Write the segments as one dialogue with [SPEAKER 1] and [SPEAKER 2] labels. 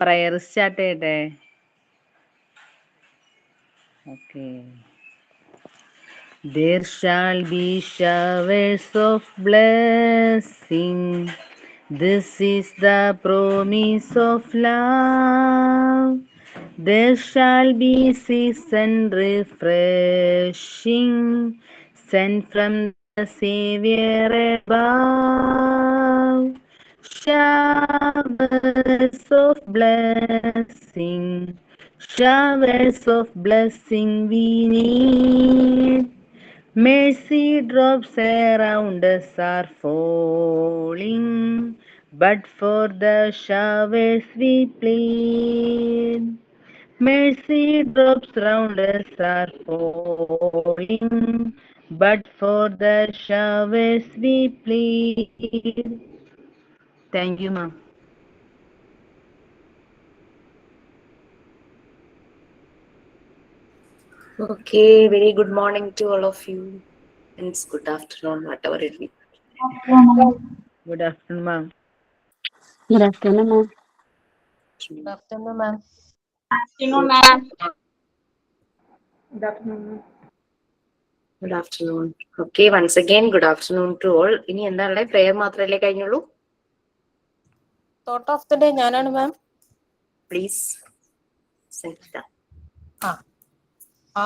[SPEAKER 1] prayer start ചെയ്യട്ടെ. Okay. There shall be showers of blessing. This is the promise of love. There shall be season refreshing, sent from the Savior above. Showers of blessing, showers of blessing we need. Mercy drops around us are falling, but for the showers we plead. Mercy drops round us are falling, but for the showers we plead. Thank you, ma'am.
[SPEAKER 2] Okay, very good morning to all of you. And it's good afternoon, whatever it be.
[SPEAKER 1] Good afternoon, ma'am.
[SPEAKER 3] Good afternoon, ma'am.
[SPEAKER 4] Good afternoon, ma'am.
[SPEAKER 5] Afternoon, ma'am.
[SPEAKER 3] Good afternoon, ma'am.
[SPEAKER 2] Good afternoon. Okay, once again, good afternoon to all. ഇനി എന്താണ് prayer മാത്രമല്ലേ കഴിഞ്ഞുള്ളൂ?
[SPEAKER 4] Thought of the day ഞാനാണ് മാം.
[SPEAKER 2] Please send it down.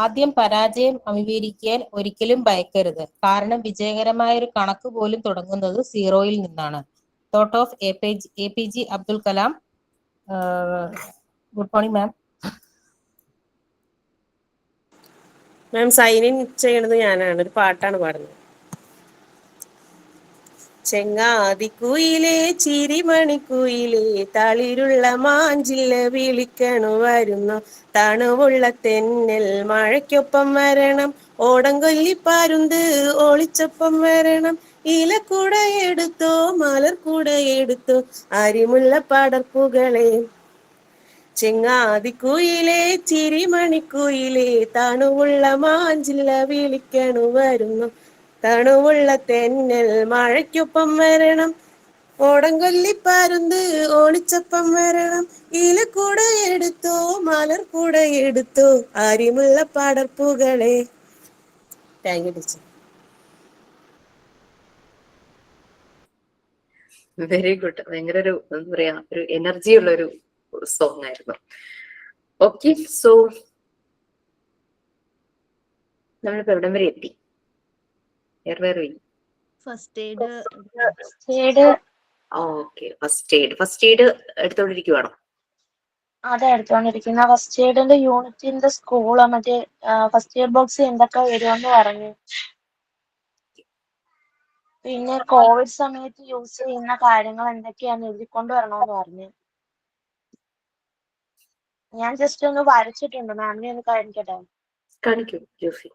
[SPEAKER 4] ആദ്യം പരാജയം അഭിമുഖീകരിക്കാൻ ഒരിക്കലും ഭയക്കരുത്. കാരണം വിജയകരമായ ഒരു കണക്ക് പോലും തുടങ്ങുന്നത് സീറോയിൽ നിന്നാണ്. Thought of APJ Abdul Kalam. Good morning ma'am.
[SPEAKER 5] Ma'am sign in ചെയ്യണത് ഞാനാണ്, ഒരു പാട്ടാണ് പാടുന്നത്. ചെങ്ങാതിക്കുയിലേ ചിരിമണിക്കുയിലേ തളിരുള്ള മാഞ്ചില്ല വിളിക്കണു വരുന്നു, തണുവുള്ള തെന്നൽ മഴയ്ക്കൊപ്പം വരണം, ഓടം കൊല്ലിപ്പാരുന്ത് ഒളിച്ചൊപ്പം വരണം, ഇലക്കൂട എടുത്തോ മലർക്കൂട എടുത്തോ അരിമുല്ല പടർപ്പുകളെ. ചെങ്ങാതിക്കുയിലേ ചിരിമണിക്കുയിലേ തണുവുള്ള മാഞ്ചില്ല വിളിക്കണു വരുന്നു, തണുവുള്ള തെന്നൽ മഴയ്ക്കൊപ്പം വരണം, ഓടംകൊല്ലിപ്പാരുന്ത് ഒളിച്ചപ്പം വരണം, ഇലക്കൂട എടുത്തോ മലർക്കൂട എടുത്തോ അരിമുള്ള പടർപ്പുകളെ. Thank you teacher.
[SPEAKER 2] Very good. ഭയങ്കര ഒരു എന്താ പറയാ, ഒരു എനർജി ഉള്ള ഒരു സോങ് ആയിരുന്നു. ഓക്കെ, സോ നമ്മളിപ്പോ എവിടം വരെ എത്തി?
[SPEAKER 1] First aid
[SPEAKER 2] okay, first aid എടുത്തോണ്ടിരിക്കുവാണോ?
[SPEAKER 6] അതെ, എടുത്തോണ്ടിരിക്കുന്ന. ഫസ്റ്റ് എയ്ഡിന്റെ യൂണിറ്റിന്റെ സ്കൂള് മറ്റേ ഫസ്റ്റ് എയ്ഡ് ബോക്സ് എന്തൊക്കെ വരുമെന്ന് പറഞ്ഞു. പിന്നെ കോവിഡ് സമയത്ത് യൂസ് ചെയ്യുന്ന കാര്യങ്ങൾ എന്തൊക്കെയാന്ന് എഴുതിക്കൊണ്ട് വരണമെന്ന് പറഞ്ഞു. ഞാൻ ജസ്റ്റ് ഒന്ന് വരച്ചിട്ടുണ്ട്, മാമിനെ ഒന്ന് കാണിക്കട്ടെ?
[SPEAKER 2] കാണിക്കൂ ജോഫി.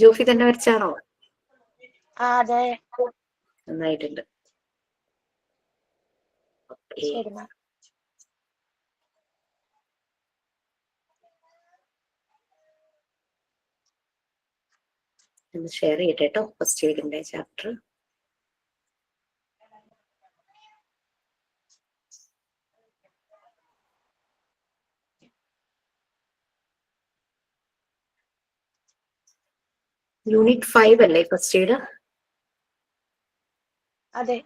[SPEAKER 2] ജോഫി തന്നെ വരച്ചാണോ?
[SPEAKER 6] അതെ.
[SPEAKER 2] നന്നായിട്ടുണ്ട്.
[SPEAKER 6] ശരി മാം.
[SPEAKER 2] ഷെയർ ചെയ്യട്ടെ കേട്ടോ ഫസ്റ്റ് എയ്ഡിന്റെ ചാപ്റ്റർ. യൂണിറ്റ് 5 അല്ലേ ഫസ്റ്റ് എയ്ഡ്?
[SPEAKER 6] അതെ.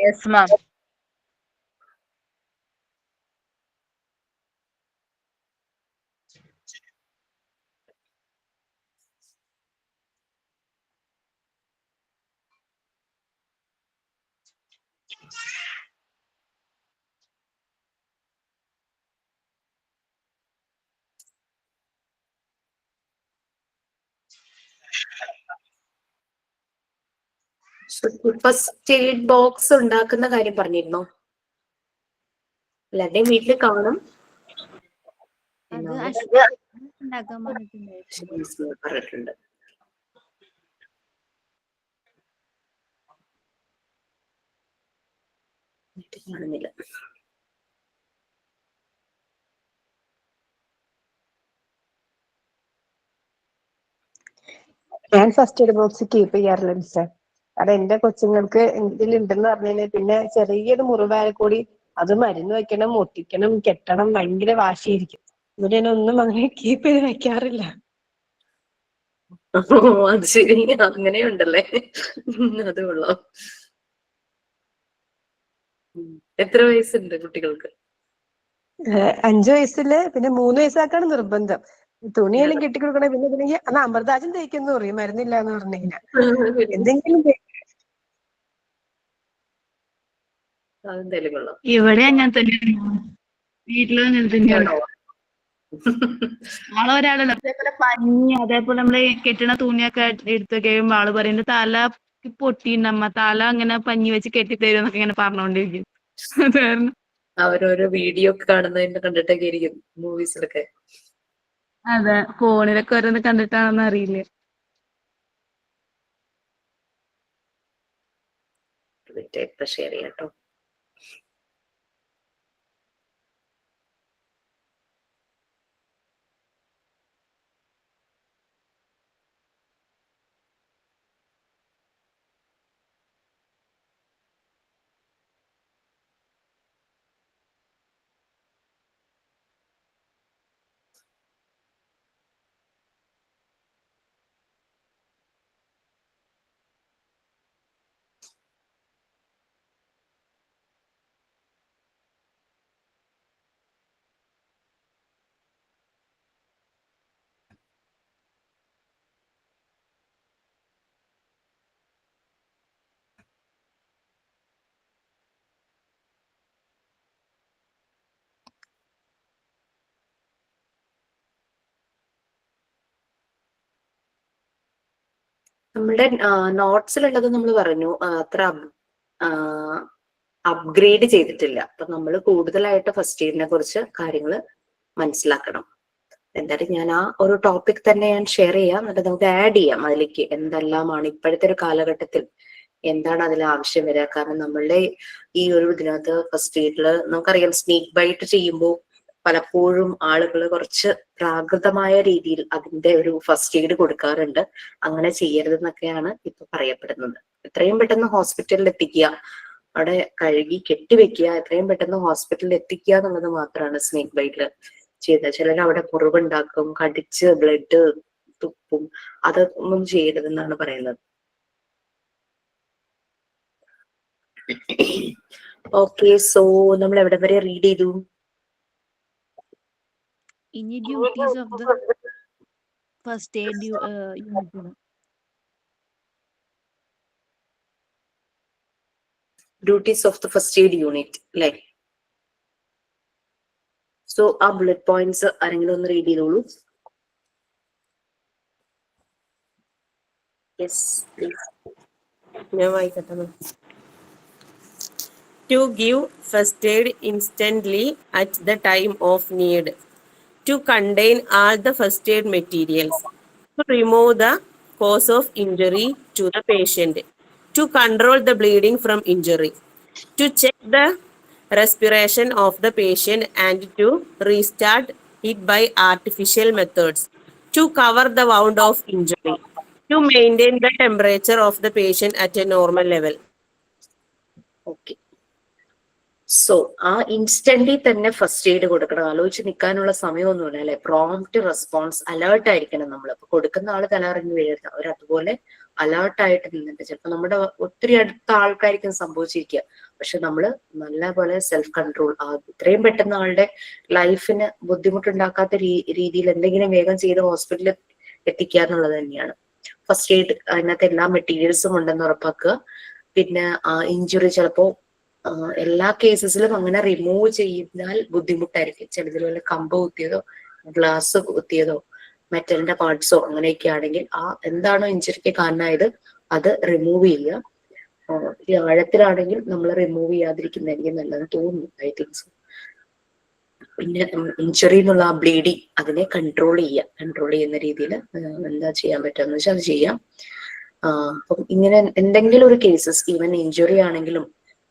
[SPEAKER 1] Yes ma'am.
[SPEAKER 2] First aid box ഉണ്ടാക്കുന്ന കാര്യം പറഞ്ഞിരുന്നോ? എല്ലാവരുടെയും വീട്ടിൽ കാണും. പറഞ്ഞിട്ടുണ്ട്. കാണുന്നില്ല.
[SPEAKER 7] ഞാൻ ഫസ്റ്റ് എയ്ഡ് ബോക്സ് കീപ്പ് ചെയ്യാറില്ല മിസ്സേ. കാരണം എന്റെ കൊച്ചുങ്ങൾക്ക് എന്തെങ്കിലും ഉണ്ടെന്ന് പറഞ്ഞാല് പിന്നെ ചെറിയൊരു മുറിവായ കൂടി അത് മരുന്ന് വെക്കണം, ഒട്ടിക്കണം, കെട്ടണം, ഭയങ്കര വാശിയായിരിക്കും. എന്നിട്ട് ഞാൻ ഒന്നും അങ്ങനെ കീപ്പ് ചെയ്ത് വെക്കാറില്ല.
[SPEAKER 2] അത് ശരി, അങ്ങനെയുണ്ടല്ലേ. അത് കൊള്ളാം. എത്ര വയസ്സുണ്ട് കുട്ടികൾക്ക്?
[SPEAKER 7] 5 വയസ്സില് പിന്നെ 3 വയസ്സാക്കാണ് നിർബന്ധം. തുണിയെല്ലാം കെട്ടിക്കൊടുക്കണേ. പിന്നെ ഇതിനെങ്കിൽ അന്ന് അമൃതാജൻ തേക്കുന്നു പറയും മരുന്നില്ല എന്ന് പറഞ്ഞു കഴിഞ്ഞാൽ. എന്തെങ്കിലും
[SPEAKER 2] അതെന്തായാലും കൊള്ളാം.
[SPEAKER 8] ഇവിടെ അങ്ങനെ തന്നെയാണ്, വീട്ടിലും അങ്ങനെ തന്നെയാണ്. ആള് ഒരാളല്ല, അതേപോലെ പനി, അതേപോലെ നമ്മള് കെട്ടണ തുണിയൊക്കെ എടുത്ത് കഴിയുമ്പോ ആള് പറയുന്നത് തല പൊട്ടിണ്ടമ്മ, തല അങ്ങനെ പഞ്ഞി വെച്ച് കെട്ടിത്തരും എന്നൊക്കെ ഇങ്ങനെ പറഞ്ഞോണ്ടിരിക്കും. അത് കാരണം
[SPEAKER 2] അവരോരോ വീഡിയോ ഒക്കെ കാണുന്നതിന്റെ കണ്ടിട്ടൊക്കെ ഇരിക്കും മൂവീസിലൊക്കെ.
[SPEAKER 8] അതെ, ഫോണിലൊക്കെ ഓരോന്ന് കണ്ടിട്ടാണെന്ന് അറിയില്ല.
[SPEAKER 2] ഇപ്പൊ ഷെയർ ചെയ്യാട്ടോ. നമ്മുടെ നോട്ട്സിലുള്ളത് നമ്മൾ പറഞ്ഞു, അത്ര അപ്ഗ്രേഡ് ചെയ്തിട്ടില്ല. അപ്പൊ നമ്മൾ കൂടുതലായിട്ട് ഫസ്റ്റ് എയ്ഡിനെ കുറിച്ച് കാര്യങ്ങൾ മനസ്സിലാക്കണം. എന്തായാലും ഞാൻ ആ ഒരു ടോപ്പിക് തന്നെ ഞാൻ ഷെയർ ചെയ്യാം, എന്നിട്ട് നമുക്ക് ആഡ് ചെയ്യാം അതിലേക്ക് എന്തെല്ലാമാണ് ഇപ്പോഴത്തെ ഒരു കാലഘട്ടത്തിൽ എന്താണ് അതിൽ ആവശ്യം വരിക. കാരണം നമ്മളുടെ ഈ ഒരു ഇതിനകത്ത് ഫസ്റ്റ് എയ്ഡില് നമുക്കറിയാം, സ്നേക്ക് ബൈറ്റ് ചെയ്യുമ്പോൾ പലപ്പോഴും ആളുകൾ കുറച്ച് പ്രാകൃതമായ രീതിയിൽ അതിന്റെ ഒരു ഫസ്റ്റ് എയ്ഡ് കൊടുക്കാറുണ്ട്. അങ്ങനെ ചെയ്യരുതെന്നൊക്കെയാണ് ഇപ്പൊ പറയപ്പെടുന്നത്. എത്രയും പെട്ടെന്ന് ഹോസ്പിറ്റലിൽ എത്തിക്കുക, അവിടെ കഴുകി കെട്ടിവെക്കുക, എത്രയും പെട്ടെന്ന് ഹോസ്പിറ്റലിൽ എത്തിക്കുക എന്നുള്ളത് മാത്രമാണ് സ്നേക്ക് ബൈറ്റിൽ ചെയ്തത്. ചിലർ അവിടെ മുറിവുണ്ടാക്കും, കടിച്ച് ബ്ലഡ് തുപ്പും. അതൊന്നും ചെയ്യരുതെന്നാണ് പറയുന്നത്. ഓക്കെ, സോ നമ്മൾ എവിടെ വരെ റീഡ് ചെയ്തു?
[SPEAKER 8] ഇനി duties of the first aid unit.
[SPEAKER 2] Duties of the first aid unit അല്ലെ? സോ ആ ബുള്ളറ്റ് പോയിന്റ്സ് ആരെങ്കിലും ഒന്ന് റീഡ് ചെയ്തോളൂ. Yes please.
[SPEAKER 5] ഞാൻ വായിക്കട്ടെ. To give first aid instantly at the time of need. To contain all the first aid materials. To remove the cause of injury to the patient. To control the bleeding from injury. To check the respiration of the patient and to restart it by artificial methods. To cover the wound of injury. To maintain the temperature of the patient at a normal level.
[SPEAKER 2] Okay, so ആ ഇൻസ്റ്റന്റിൽ തന്നെ first aid കൊടുക്കണം. ആലോചിച്ച് നിൽക്കാനുള്ള സമയമൊന്നുമില്ല അല്ലെ? Prompt response, alert ആയിരിക്കണം നമ്മൾ. അപ്പൊ കൊടുക്കുന്ന ആള് തലറിഞ്ഞ് വീഴരുത്, അവർ അതുപോലെ അലേർട്ടായിട്ട് നിന്നിട്ട്. ചിലപ്പോൾ നമ്മുടെ ഒത്തിരി അടുത്ത ആൾക്കാർക്കും സംഭവിച്ചിരിക്കുക, പക്ഷെ നമ്മള് നല്ലപോലെ സെൽഫ് കൺട്രോൾ, ഇത്രയും പെട്ടെന്ന് ആളുടെ ലൈഫിന് ബുദ്ധിമുട്ടുണ്ടാക്കാത്ത രീതിയിൽ എന്തെങ്കിലും വേഗം ചെയ്ത് ഹോസ്പിറ്റലിൽ എത്തിക്കുക എന്നുള്ളത് തന്നെയാണ് ഫസ്റ്റ് എയ്ഡ്. അതിനകത്ത് എല്ലാ മെറ്റീരിയൽസും ഉണ്ടെന്ന് ഉറപ്പാക്കുക. പിന്നെ ഇഞ്ചുറി ചിലപ്പോ എല്ലാ കേസസിലും അങ്ങനെ റിമൂവ് ചെയ്താൽ ബുദ്ധിമുട്ടായിരിക്കും. ചിലതിൽ വല്ല കമ്പ് കുത്തിയതോ ഗ്ലാസ് കുത്തിയതോ മെറ്റലിന്റെ പാർട്സോ അങ്ങനെയൊക്കെ ആണെങ്കിൽ എന്താണോ ഇഞ്ചുറിക്ക് കാരണമായത് അത് റിമൂവ് ചെയ്യുക. ഈ ആഴത്തിലാണെങ്കിൽ നമ്മൾ റിമൂവ് ചെയ്യാതിരിക്കുന്നതായിരിക്കും നല്ലതെന്ന് തോന്നുന്നു, ഐ തിങ്ക് സോ. പിന്നെ ഇഞ്ചുറി എന്നുള്ള ആ ബ്ലീഡിങ് അതിനെ കൺട്രോൾ ചെയ്യുന്ന രീതിയിൽ എന്താ ചെയ്യാൻ പറ്റുമെന്ന് വെച്ചാൽ അത് ചെയ്യാം. അപ്പം ഇങ്ങനെ എന്തെങ്കിലും ഒരു കേസസ്, ഈവൻ ഇഞ്ചുറി ആണെങ്കിലും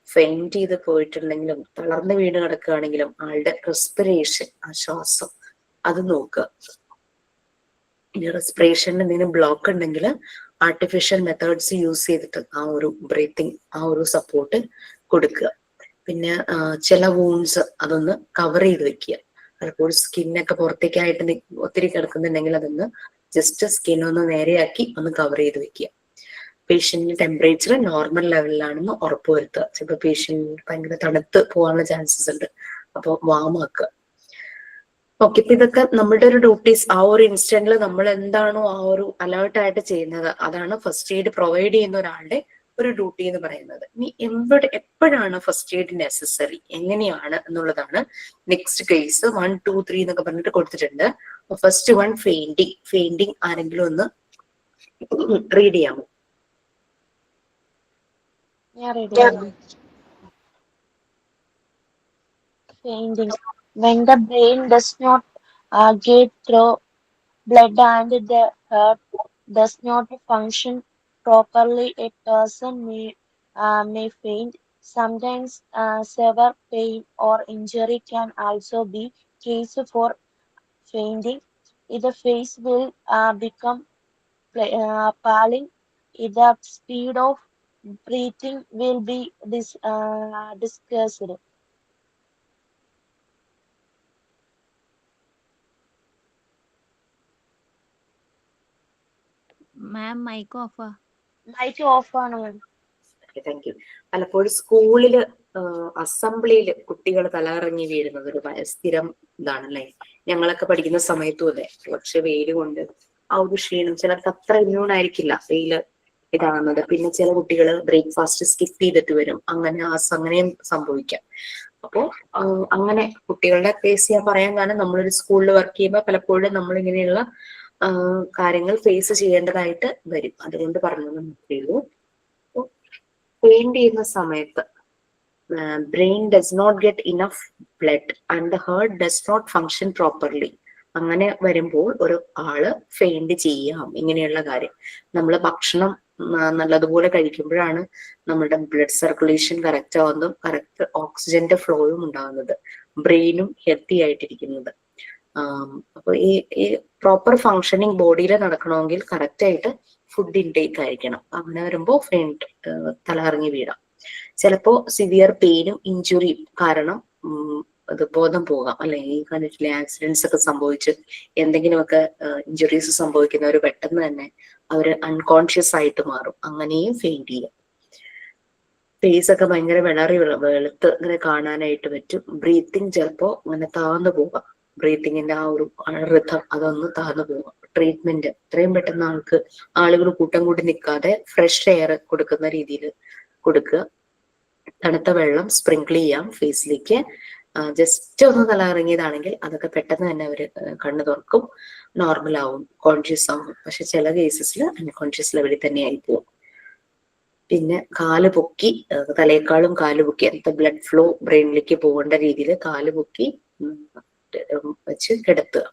[SPEAKER 2] ഫെയിന്റ് ചെയ്ത് പോയിട്ടുണ്ടെങ്കിലും തളർന്ന് വീണ് കിടക്കുകയാണെങ്കിലും ആളുടെ റെസ്പിറേഷൻ, ആ ശ്വാസം, അത് നോക്കുക. ഇനി റെസ്പിറേഷനിൽ എന്തെങ്കിലും ബ്ലോക്ക് ഉണ്ടെങ്കിൽ ആർട്ടിഫിഷ്യൽ മെത്തേഡ്സ് യൂസ് ചെയ്തിട്ട് ആ ഒരു ബ്രീത്തിങ് ആ ഒരു സപ്പോർട്ട് കൊടുക്കുക. പിന്നെ ചില വൂൺസ് അതൊന്ന് കവർ ചെയ്ത് വെക്കുക. പലപ്പോഴും സ്കിന്നൊക്കെ പുറത്തേക്കായിട്ട് ഒത്തിരി കിടക്കുന്നുണ്ടെങ്കിൽ അതൊന്ന് ജസ്റ്റ് സ്കിൻ ഒന്ന് നേരെയാക്കി ഒന്ന് കവർ ചെയ്ത് വെക്കുക. പേഷ്യന്റിന്റെ ടെമ്പറേച്ചർ നോർമൽ ലെവലിലാണെന്ന് ഉറപ്പുവരുത്തുക. ചിലപ്പോൾ പേഷ്യന്റ് ഭയങ്കര തണുത്ത് പോകാനുള്ള ചാൻസസ് ഉണ്ട്, അപ്പോൾ വാമാക്കുക. ഓക്കെ, ഇപ്പൊ ഇതൊക്കെ നമ്മുടെ ഒരു ഡ്യൂട്ടീസ്. ആ ഒരു ഇൻസ്റ്റന്റിൽ നമ്മൾ എന്താണോ ആ ഒരു അലേർട്ടായിട്ട് ചെയ്യുന്നത് അതാണ് ഫസ്റ്റ് എയ്ഡ് പ്രൊവൈഡ് ചെയ്യുന്ന ഒരാളുടെ ഒരു ഡ്യൂട്ടി എന്ന് പറയുന്നത്. ഇനി എപ്പോഴാണ് ഫസ്റ്റ് എയ്ഡ് നെസസറി, എങ്ങനെയാണ് എന്നുള്ളതാണ് നെക്സ്റ്റ് കേസ്. 1, 2, 3 എന്നൊക്കെ പറഞ്ഞിട്ട് കൊടുത്തിട്ടുണ്ട്. ഫസ്റ്റ് വൺ ഫെയിന്റിങ് ആരെങ്കിലും ഒന്ന് റീഡ് ചെയ്യാമോ?
[SPEAKER 6] ഞാൻ ready. Fainting. When the brain does not get through blood and the heart does not function properly, a person may faint. Sometimes severe pain or injury can also be case for fainting. The face will become palling. The speed of breathing will be discussed.
[SPEAKER 9] Ma'am mike ഓഫാ.
[SPEAKER 6] Mike off ആണ് ma'am.
[SPEAKER 2] Thank you. പലപ്പോഴും സ്കൂളില് അസംബ്ലിയില് കുട്ടികൾ തലകറങ്ങി വീഴുന്നത് ഒരു സ്ഥിരം ഇതാണല്ലേ. ഞങ്ങളൊക്കെ പഠിക്കുന്ന സമയത്തും അതെ, പക്ഷെ വെയിൽ കൊണ്ട് ആ ഒരു ക്ഷീണം, ചിലർക്ക് അത്ര ഇമ്മ്യൂൺ ആയിരിക്കില്ല വെയില് ഇതാകുന്നത്. പിന്നെ ചില കുട്ടികൾ ബ്രേക്ക്ഫാസ്റ്റ് സ്കിപ്പ് ചെയ്തിട്ട് വരും, അങ്ങനെയും സംഭവിക്കാം. അപ്പോ അങ്ങനെ കുട്ടികളുടെ കേസ് ഞാൻ പറയാൻ കാരണം നമ്മളൊരു സ്കൂളിൽ വർക്ക് ചെയ്യുമ്പോൾ പലപ്പോഴും നമ്മളിങ്ങനെയുള്ള കാര്യങ്ങൾ ഫേസ് ചെയ്യേണ്ടതായിട്ട് വരും. അതുകൊണ്ട് പറഞ്ഞു നമുക്കുള്ളൂ. പെയിന്റ് ചെയ്യുന്ന സമയത്ത് brain does not get enough blood and the heart does not function properly. അങ്ങനെ വരുമ്പോൾ ഒരു ആള് ഫെയിന്റ് ചെയ്യാം. ഇങ്ങനെയുള്ള കാര്യം, നമ്മൾ ഭക്ഷണം നല്ലതുപോലെ കഴിക്കുമ്പോഴാണ് നമ്മുടെ ബ്ലഡ് സർക്കുലേഷൻ കറക്റ്റ് ആവുന്നതും കറക്റ്റ് ഓക്സിജന്റെ ഫ്ലോയും ഉണ്ടാകുന്നത്, ബ്രെയിനും ഹെൽത്തി ആയിട്ടിരിക്കുന്നത്. അപ്പൊ ഈ പ്രോപ്പർ ഫങ്ഷനിങ് ബോഡിയിൽ നടക്കണമെങ്കിൽ കറക്റ്റ് ആയിട്ട് ഫുഡ് ഇൻടേക്ക് ആയിരിക്കണം. അങ്ങനെ വരുമ്പോൾ ഫെയിന്റ് തലകറങ്ങി വീഴാം. ചിലപ്പോ സിവിയർ പെയിനും ഇഞ്ചുറിയും കാരണം അത് ബോധം പോകാം, അല്ലെങ്കിൽ ഈ കണ്ടിട്ടില്ലേ ആക്സിഡൻസ് ഒക്കെ സംഭവിച്ച് എന്തെങ്കിലുമൊക്കെ ഇഞ്ചുറീസ് സംഭവിക്കുന്നവർ പെട്ടെന്ന് തന്നെ അവര് അൺകോൺഷ്യസ് ആയിട്ട് മാറും. അങ്ങനെയും ഫെയിന്റ് ചെയ്യാം. ഫേസ് ഒക്കെ ഭയങ്കര വെളുത്ത് ഇങ്ങനെ കാണാനായിട്ട് പറ്റും. ബ്രീത്തിങ് ചിലപ്പോ അങ്ങനെ താഴ്ന്നു പോകാം. ബ്രീത്തിങ്ങിന്റെ ആ ഒരു റിഥം അതൊന്ന് താഴ്ന്നു പോകാം. ട്രീറ്റ്മെന്റ് എത്രയും പെട്ടെന്ന് ആളുകൾ കൂട്ടം കൂടി നിൽക്കാതെ ഫ്രഷ് എയർ കൊടുക്കുന്ന രീതിയിൽ കൊടുക്കുക. തണുത്ത വെള്ളം സ്പ്രിങ്കിൾ ചെയ്യാം ഫേസിലേക്ക്. ജസ്റ്റ് ഒന്ന് തലകറങ്ങിയതാണെങ്കിൽ അതൊക്കെ പെട്ടെന്ന് തന്നെ അവര് കണ്ണു തുറക്കും, നോർമൽ ആവും, കോൺഷ്യസ് ആവും. പക്ഷെ ചില കേസസിൽ അൺകോൺഷ്യസ് ലെവലിൽ തന്നെ ആയി പോകും. പിന്നെ കാല് പൊക്കി, തലയേക്കാളും കാല് പൊക്കി, അങ്ങനത്തെ ബ്ലഡ് ഫ്ലോ ബ്രെയിനിലേക്ക് പോകേണ്ട രീതിയിൽ കാല് പൊക്കി വെച്ച് കിടത്തുക.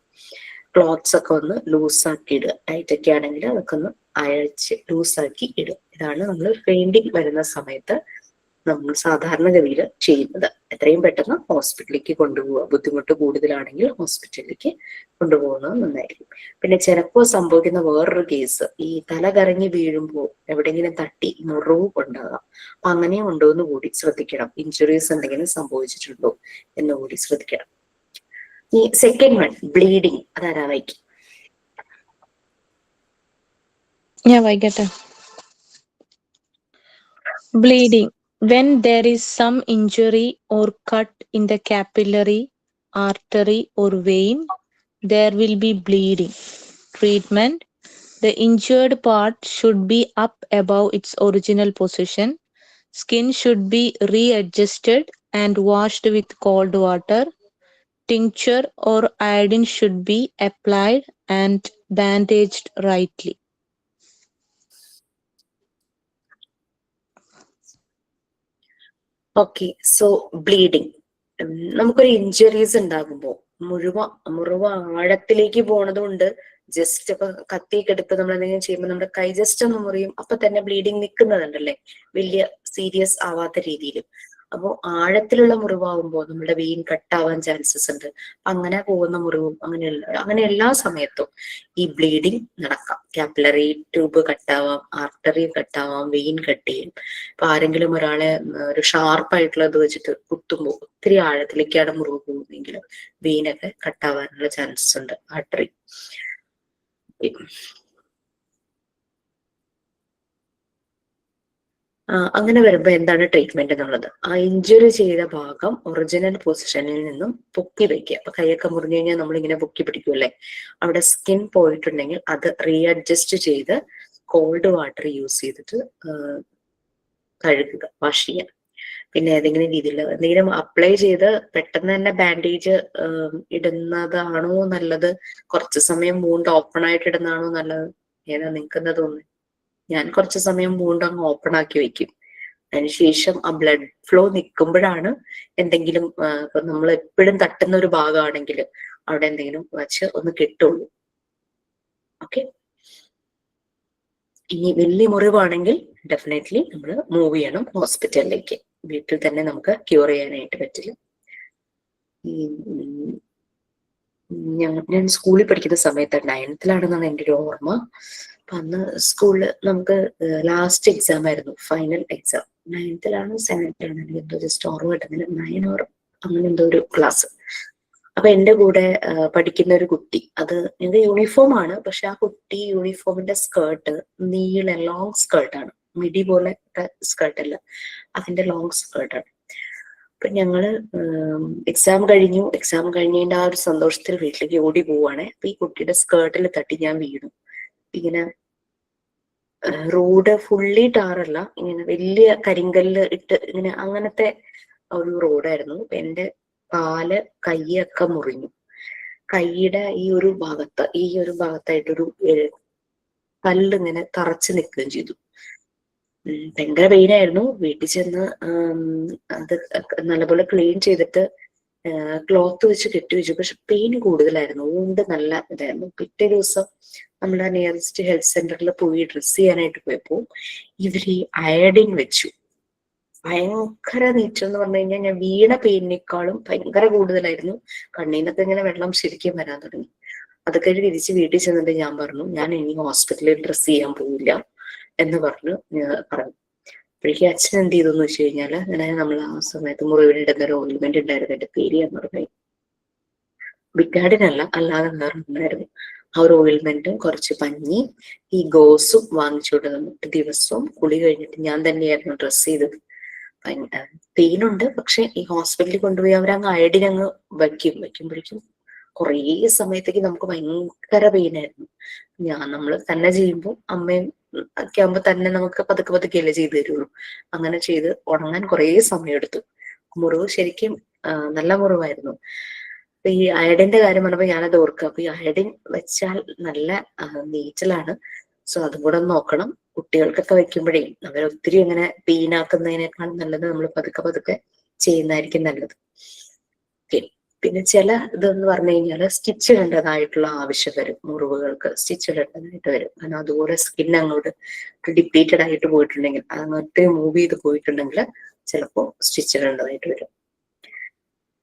[SPEAKER 2] ക്ലോത്ത്സ് ഒക്കെ ഒന്ന് ലൂസാക്കി ഇടുക. ടൈറ്റൊക്കെ ആണെങ്കിൽ അതൊക്കെ ഒന്ന് അയച്ച് ലൂസാക്കി ഇടുക. ഇതാണ് നമ്മൾ പെയിന്റിങ് വരുന്ന സമയത്ത് നമ്മൾ സാധാരണഗതിയിൽ ചെയ്യുന്നത്. എത്രയും പെട്ടെന്ന് ഹോസ്പിറ്റലിലേക്ക് കൊണ്ടുപോവുക. ബുദ്ധിമുട്ട് കൂടുതലാണെങ്കിൽ ഹോസ്പിറ്റലിലേക്ക് കൊണ്ടുപോകുന്നത് നന്നായിരിക്കും. പിന്നെ ചിലപ്പോൾ സംഭവിക്കുന്ന വേറൊരു കേസ്, ഈ തല കറങ്ങി വീഴുമ്പോൾ എവിടെയെങ്കിലും തട്ടി മുറിവ് ഉണ്ടാകാം. അപ്പൊ അങ്ങനെയും ഉണ്ടോ എന്ന് കൂടി ശ്രദ്ധിക്കണം. ഇഞ്ചുറീസ് എന്തെങ്കിലും സംഭവിച്ചിട്ടുണ്ടോ എന്ന് കൂടി ശ്രദ്ധിക്കണം. ഈ സെക്കൻഡ് വൺ ബ്ലീഡിങ്, അതാരാ വായിക്കും?
[SPEAKER 10] ഞാൻ വായിക്കട്ടെ. Bleeding. When there is some injury or cut in the capillary, artery or vein, there will be bleeding. Treatment. The injured part should be up above its original position. Skin should be readjusted and washed with cold water. Tincture or iodine should be applied and bandaged rightly.
[SPEAKER 2] Okay, so bleeding. നമുക്കൊരു injuries ഉണ്ടാകുമ്പോൾ മുറിവ് ആഴത്തിലേക്ക് പോണതുകൊണ്ട് just ഇപ്പൊ കത്തിയൊക്കെ എടുത്ത് നമ്മൾ എന്തെങ്കിലും ചെയ്യുമ്പോൾ നമ്മുടെ കൈ ജസ്റ്റ് ഒന്ന് മുറിയും, അപ്പൊ തന്നെ ബ്ലീഡിങ് നിൽക്കുന്നതുണ്ടല്ലേ, വലിയ സീരിയസ് ആവാത്ത രീതിയിൽ. അപ്പോൾ ആഴത്തിലുള്ള മുറിവാകുമ്പോൾ നമ്മുടെ വെയിൻ കട്ടാവാൻ ചാൻസസ് ഉണ്ട്. അങ്ങനെ പോകുന്ന മുറിവും അങ്ങനെ എല്ലാ സമയത്തും ഈ ബ്ലീഡിങ് നടക്കാം. കാപ്പിലറി ട്യൂബ് കട്ടാവാം, ആർട്ടറി കട്ടാവാം, വെയിൻ കട്ട് ചെയ്യും. ഇപ്പൊ ആരെങ്കിലും ഒരാളെ ഒരു ഷാർപ്പായിട്ടുള്ളത് വെച്ചിട്ട് കുത്തുമ്പോൾ ഒത്തിരി ആഴത്തിലേക്കാണ് മുറിവ് പോകുന്നതെങ്കിൽ വെയിനൊക്കെ കട്ടാവാനുള്ള ചാൻസസ് ഉണ്ട്, ആർട്ടറി. അങ്ങനെ വരുമ്പോ എന്താണ് ട്രീറ്റ്മെന്റ് എന്നുള്ളത്? ആ ഇഞ്ചുറി ചെയ്ത ഭാഗം ഒറിജിനൽ പൊസിഷനിൽ നിന്നും പൊക്കി വെക്കുക. അപ്പൊ കൈയൊക്കെ മുറിഞ്ഞു കഴിഞ്ഞാൽ നമ്മളിങ്ങനെ പൊക്കി പിടിക്കുമല്ലേ, അവിടെ സ്കിൻ പോയിട്ടുണ്ടെങ്കിൽ അത് റീഅഡ്ജസ്റ്റ് ചെയ്ത് കോൾഡ് വാട്ടർ യൂസ് ചെയ്തിട്ട് കഴുകുക, വാഷ് ചെയ്യുക. പിന്നെ ഏതെങ്കിലും രീതിയിൽ എന്തെങ്കിലും അപ്ലൈ ചെയ്ത് പെട്ടെന്ന് തന്നെ ബാൻഡേജ് ഇടുന്നതാണോ നല്ലത്, കുറച്ച് സമയം വൂണ്ട് ഓപ്പൺ ആയിട്ട് ഇടുന്നതാണോ നല്ലത്? ഏതാ നിങ്ങൾക്ക് എന്താ തോന്നുന്നത്? ഞാൻ കുറച്ച് സമയം വൂണ്ട് അങ്ങ് ഓപ്പൺ ആക്കി വെക്കും. അതിനുശേഷം ആ ബ്ലഡ് ഫ്ലോ നിൽക്കുമ്പോഴാണ് എന്തെങ്കിലും ഇപ്പൊ നമ്മൾ എപ്പോഴും തട്ടുന്ന ഒരു ഭാഗമാണെങ്കിൽ അവിടെ എന്തെങ്കിലും വെച്ച് ഒന്ന് കെട്ടുള്ളൂ. ഓക്കെ. ഇനി വലിയ മുറിവാണെങ്കിൽ ഡെഫിനറ്റ്ലി നമ്മൾ മൂവ് ചെയ്യണം ഹോസ്പിറ്റലിലേക്ക്. വീട്ടിൽ തന്നെ നമുക്ക് ക്യൂർ ചെയ്യാനായിട്ട് പറ്റില്ല. ഞാൻ സ്കൂളിൽ പഠിക്കുന്ന സമയത്ത് 9th-ലാണെന്നാണ് എൻ്റെ ഒരു ഓർമ്മ. അപ്പൊ അന്ന് സ്കൂളിൽ നമുക്ക് ലാസ്റ്റ് എക്സാം ആയിരുന്നു, ഫൈനൽ എക്സാം. 9th-ലാണോ 7th-ലാണോ എനിക്ക് എന്തോ ജസ്റ്റ് ഓർമ്മ കിട്ടുന്നില്ല, 9 or അങ്ങനെ എന്തോ ഒരു ക്ലാസ്. അപ്പൊ എന്റെ കൂടെ പഠിക്കുന്ന ഒരു കുട്ടി, അത് എന്റെ യൂണിഫോം ആണ്, പക്ഷെ ആ കുട്ടി യൂണിഫോമിന്റെ സ്കേർട്ട് നീള ലോങ് സ്കേർട്ടാണ്, മിഡി പോലെ സ്കേർട്ട് അല്ല, അതിന്റെ ലോങ് സ്കേർട്ടാണ്. അപ്പൊ ഞങ്ങള് എക്സാം കഴിഞ്ഞതിന്റെ ആ ഒരു സന്തോഷത്തിൽ വീട്ടിലേക്ക് ഓടി പോവാണ്. അപ്പൊ ഈ കുട്ടിയുടെ സ്കേർട്ടിൽ തട്ടി ഞാൻ വീണു. ഇങ്ങനെ റോഡ് ഫുള്ളി ടാറല്ല, ഇങ്ങനെ വലിയ കരിങ്കല്ല് ഇട്ട് ഇങ്ങനെ അങ്ങനത്തെ ഒരു റോഡായിരുന്നു. അപ്പൊ എന്റെ കാല് കൈയൊക്കെ മുറിഞ്ഞു. കൈയുടെ ഈ ഒരു ഭാഗത്തായിട്ടൊരു കല്ല് ഇങ്ങനെ തറച്ച് നിൽക്കുകയും ചെയ്തു. ഭയങ്കര പെയിനായിരുന്നു. വീട്ടിൽ ചെന്ന് അത് നല്ലപോലെ ക്ലീൻ ചെയ്തിട്ട് ക്ലോത്ത് വെച്ച് കെട്ടിവെച്ചു. പക്ഷെ പെയിൻ കൂടുതലായിരുന്നു, ഊണ്ട് നല്ല ഇതായിരുന്നു. പിറ്റേ ദിവസം നമ്മുടെ നിയറസ്റ്റ് ഹെൽത്ത് സെന്ററിൽ പോയി ഡ്രസ് ചെയ്യാനായിട്ട് പോയപ്പോ ഇവര് അയഡിൻ വെച്ചു. ഭയങ്കര നീറ്റം എന്ന് പറഞ്ഞു കഴിഞ്ഞാൽ ഞാൻ വീണ പെയിനേക്കാളും ഭയങ്കര കൂടുതലായിരുന്നു. കണ്ണീന്നൊക്കെ ഇങ്ങനെ വെള്ളം ശരിക്കും വരാൻ തുടങ്ങി. അതൊക്കെ തിരിച്ച് വീട്ടിൽ ചെന്നിട്ട് ഞാൻ പറഞ്ഞു, ഞാൻ ഇനി ഹോസ്പിറ്റലിൽ ഡ്രസ് ചെയ്യാൻ പോവില്ല എന്ന് പറഞ്ഞു. അപ്പോഴേക്കും അച്ഛൻ എന്ത് ചെയ്തു എന്ന് വെച്ച് കഴിഞ്ഞാല്, അങ്ങനെ നമ്മൾ ആ സമയത്ത് മുറിവിലിടുന്ന ഒരു ഓയിൽമെന്റ് ഉണ്ടായിരുന്നു, എന്റെ പേര് എന്ന് പറഞ്ഞു, ബിറ്റാഡിനല്ല അല്ലാതെ വേറെ ഉണ്ടായിരുന്നു. ആ ഒരു ഓയിൽമെന്റും കുറച്ച് പഞ്ഞി ഈ ഗോസും വാങ്ങിച്ചുകൊണ്ട് തന്നിട്ട് ദിവസവും കുളി കഴിഞ്ഞിട്ട് ഞാൻ തന്നെയായിരുന്നു ഡ്രസ് ചെയ്തത്. പെയിനുണ്ട്, പക്ഷെ ഈ ഹോസ്പിറ്റലിൽ കൊണ്ടുപോയി അവരങ്ങ് അയഡിനങ്ങ് വയ്ക്കുമ്പോഴേക്കും കുറേ സമയത്തേക്ക് നമുക്ക് ഭയങ്കര പെയിനായിരുന്നു. നമ്മൾ തന്നെ ചെയ്യുമ്പോൾ അമ്മയും ഒക്കെ ആകുമ്പോൾ തന്നെ നമുക്ക് പതുക്കെ പതുക്കെയല്ലേ ചെയ്തു തരുള്ളൂ. അങ്ങനെ ചെയ്ത് ഉണങ്ങാൻ കുറേ സമയം എടുത്തു. മുറിവ് ശരിക്കും നല്ല മുറിവായിരുന്നു. അപ്പൊ ഈ അയഡിന്റെ കാര്യം പറഞ്ഞപ്പോ ഞാനത് ഓർക്കുക. അപ്പൊ ഈ അയഡിൻ വെച്ചാൽ നല്ല നീറ്റലാണ്. സോ അതും കൂടെ ഒന്ന് നോക്കണം. കുട്ടികൾക്കൊക്കെ വെക്കുമ്പോഴേ അവരൊത്തിരി അങ്ങനെ പെയിനാക്കുന്നതിനേക്കാൾ നല്ലത് നമ്മൾ പതുക്കെ പതുക്കെ ചെയ്യുന്നതായിരിക്കും നല്ലത്. പിന്നെ ചില ഇതെന്ന് പറഞ്ഞു കഴിഞ്ഞാല് സ്റ്റിച്ച് ഇടേണ്ടതായിട്ടുള്ള ആവശ്യം വരും. മുറിവുകൾക്ക് സ്റ്റിച്ച് ഇടേണ്ടതായിട്ട് വരും. കാരണം അതുപോലെ സ്കിൻ അങ്ങോട്ട് ഡിപ്ലീറ്റഡ് ആയിട്ട് പോയിട്ടുണ്ടെങ്കിൽ, അങ്ങോട്ട് മൂവ് ചെയ്ത് പോയിട്ടുണ്ടെങ്കിൽ ചിലപ്പോൾ സ്റ്റിച്ച് ഇടേണ്ടതായിട്ട് വരും.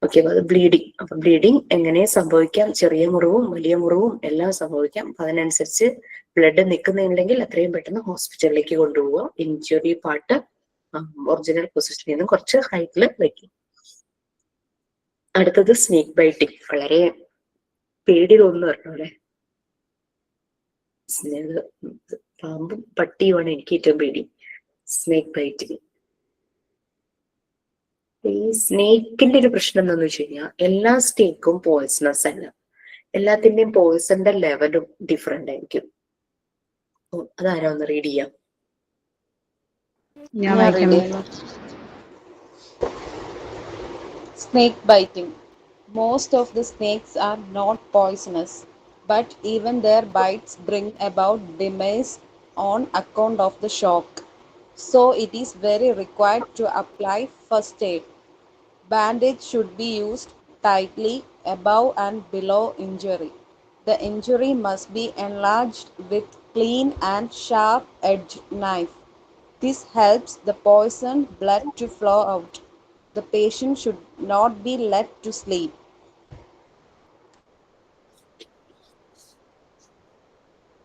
[SPEAKER 2] ഓക്കെ. അപ്പൊ അത് ബ്ലീഡിങ്. അപ്പൊ ബ്ലീഡിങ് എങ്ങനെ സംഭവിക്കാം? ചെറിയ മുറിവും വലിയ മുറിവും എല്ലാം സംഭവിക്കാം. അപ്പൊ അതിനനുസരിച്ച് ബ്ലഡ് നിൽക്കുന്നുണ്ടെങ്കിൽ എത്രയും പെട്ടെന്ന് ഹോസ്പിറ്റലിലേക്ക് കൊണ്ടുപോവുക. ഇഞ്ചുറി പാർട്ട് ഒറിജിനൽ പൊസിഷനിൽ നിന്നും കുറച്ച് ഹൈറ്റിൽ വയ്ക്കും. അടുത്തത് സ്നേക്ക് ബൈറ്റിംഗ്. വളരെ പേടി തോന്നുന്നു പറഞ്ഞോ അല്ലെ. പാമ്പും പട്ടിയുമാണ് എനിക്ക് ഏറ്റവും പേടി. Snake biting. ഈ സ്നേക്കിന്റെ ഒരു പ്രശ്നം എന്താന്ന് വെച്ച് കഴിഞ്ഞാൽ എല്ലാ സ്നേക്കും പോയിസണസ് അല്ല. എല്ലാത്തിന്റെയും പോയിസന്റെ ലെവലും ഡിഫറെന്റ് ആയിരിക്കും. അതാരാ ഒന്ന് റീഡ് ചെയ്യാം?
[SPEAKER 9] Snake biting. Most of the snakes are not poisonous, but even their bites bring about demise on account of the shock. So it is very required to apply first aid. Bandage should be used tightly above and below injury. The injury must be enlarged with clean and sharp-edged knife. This helps the poisoned blood to flow out. The patient should not be let to sleep.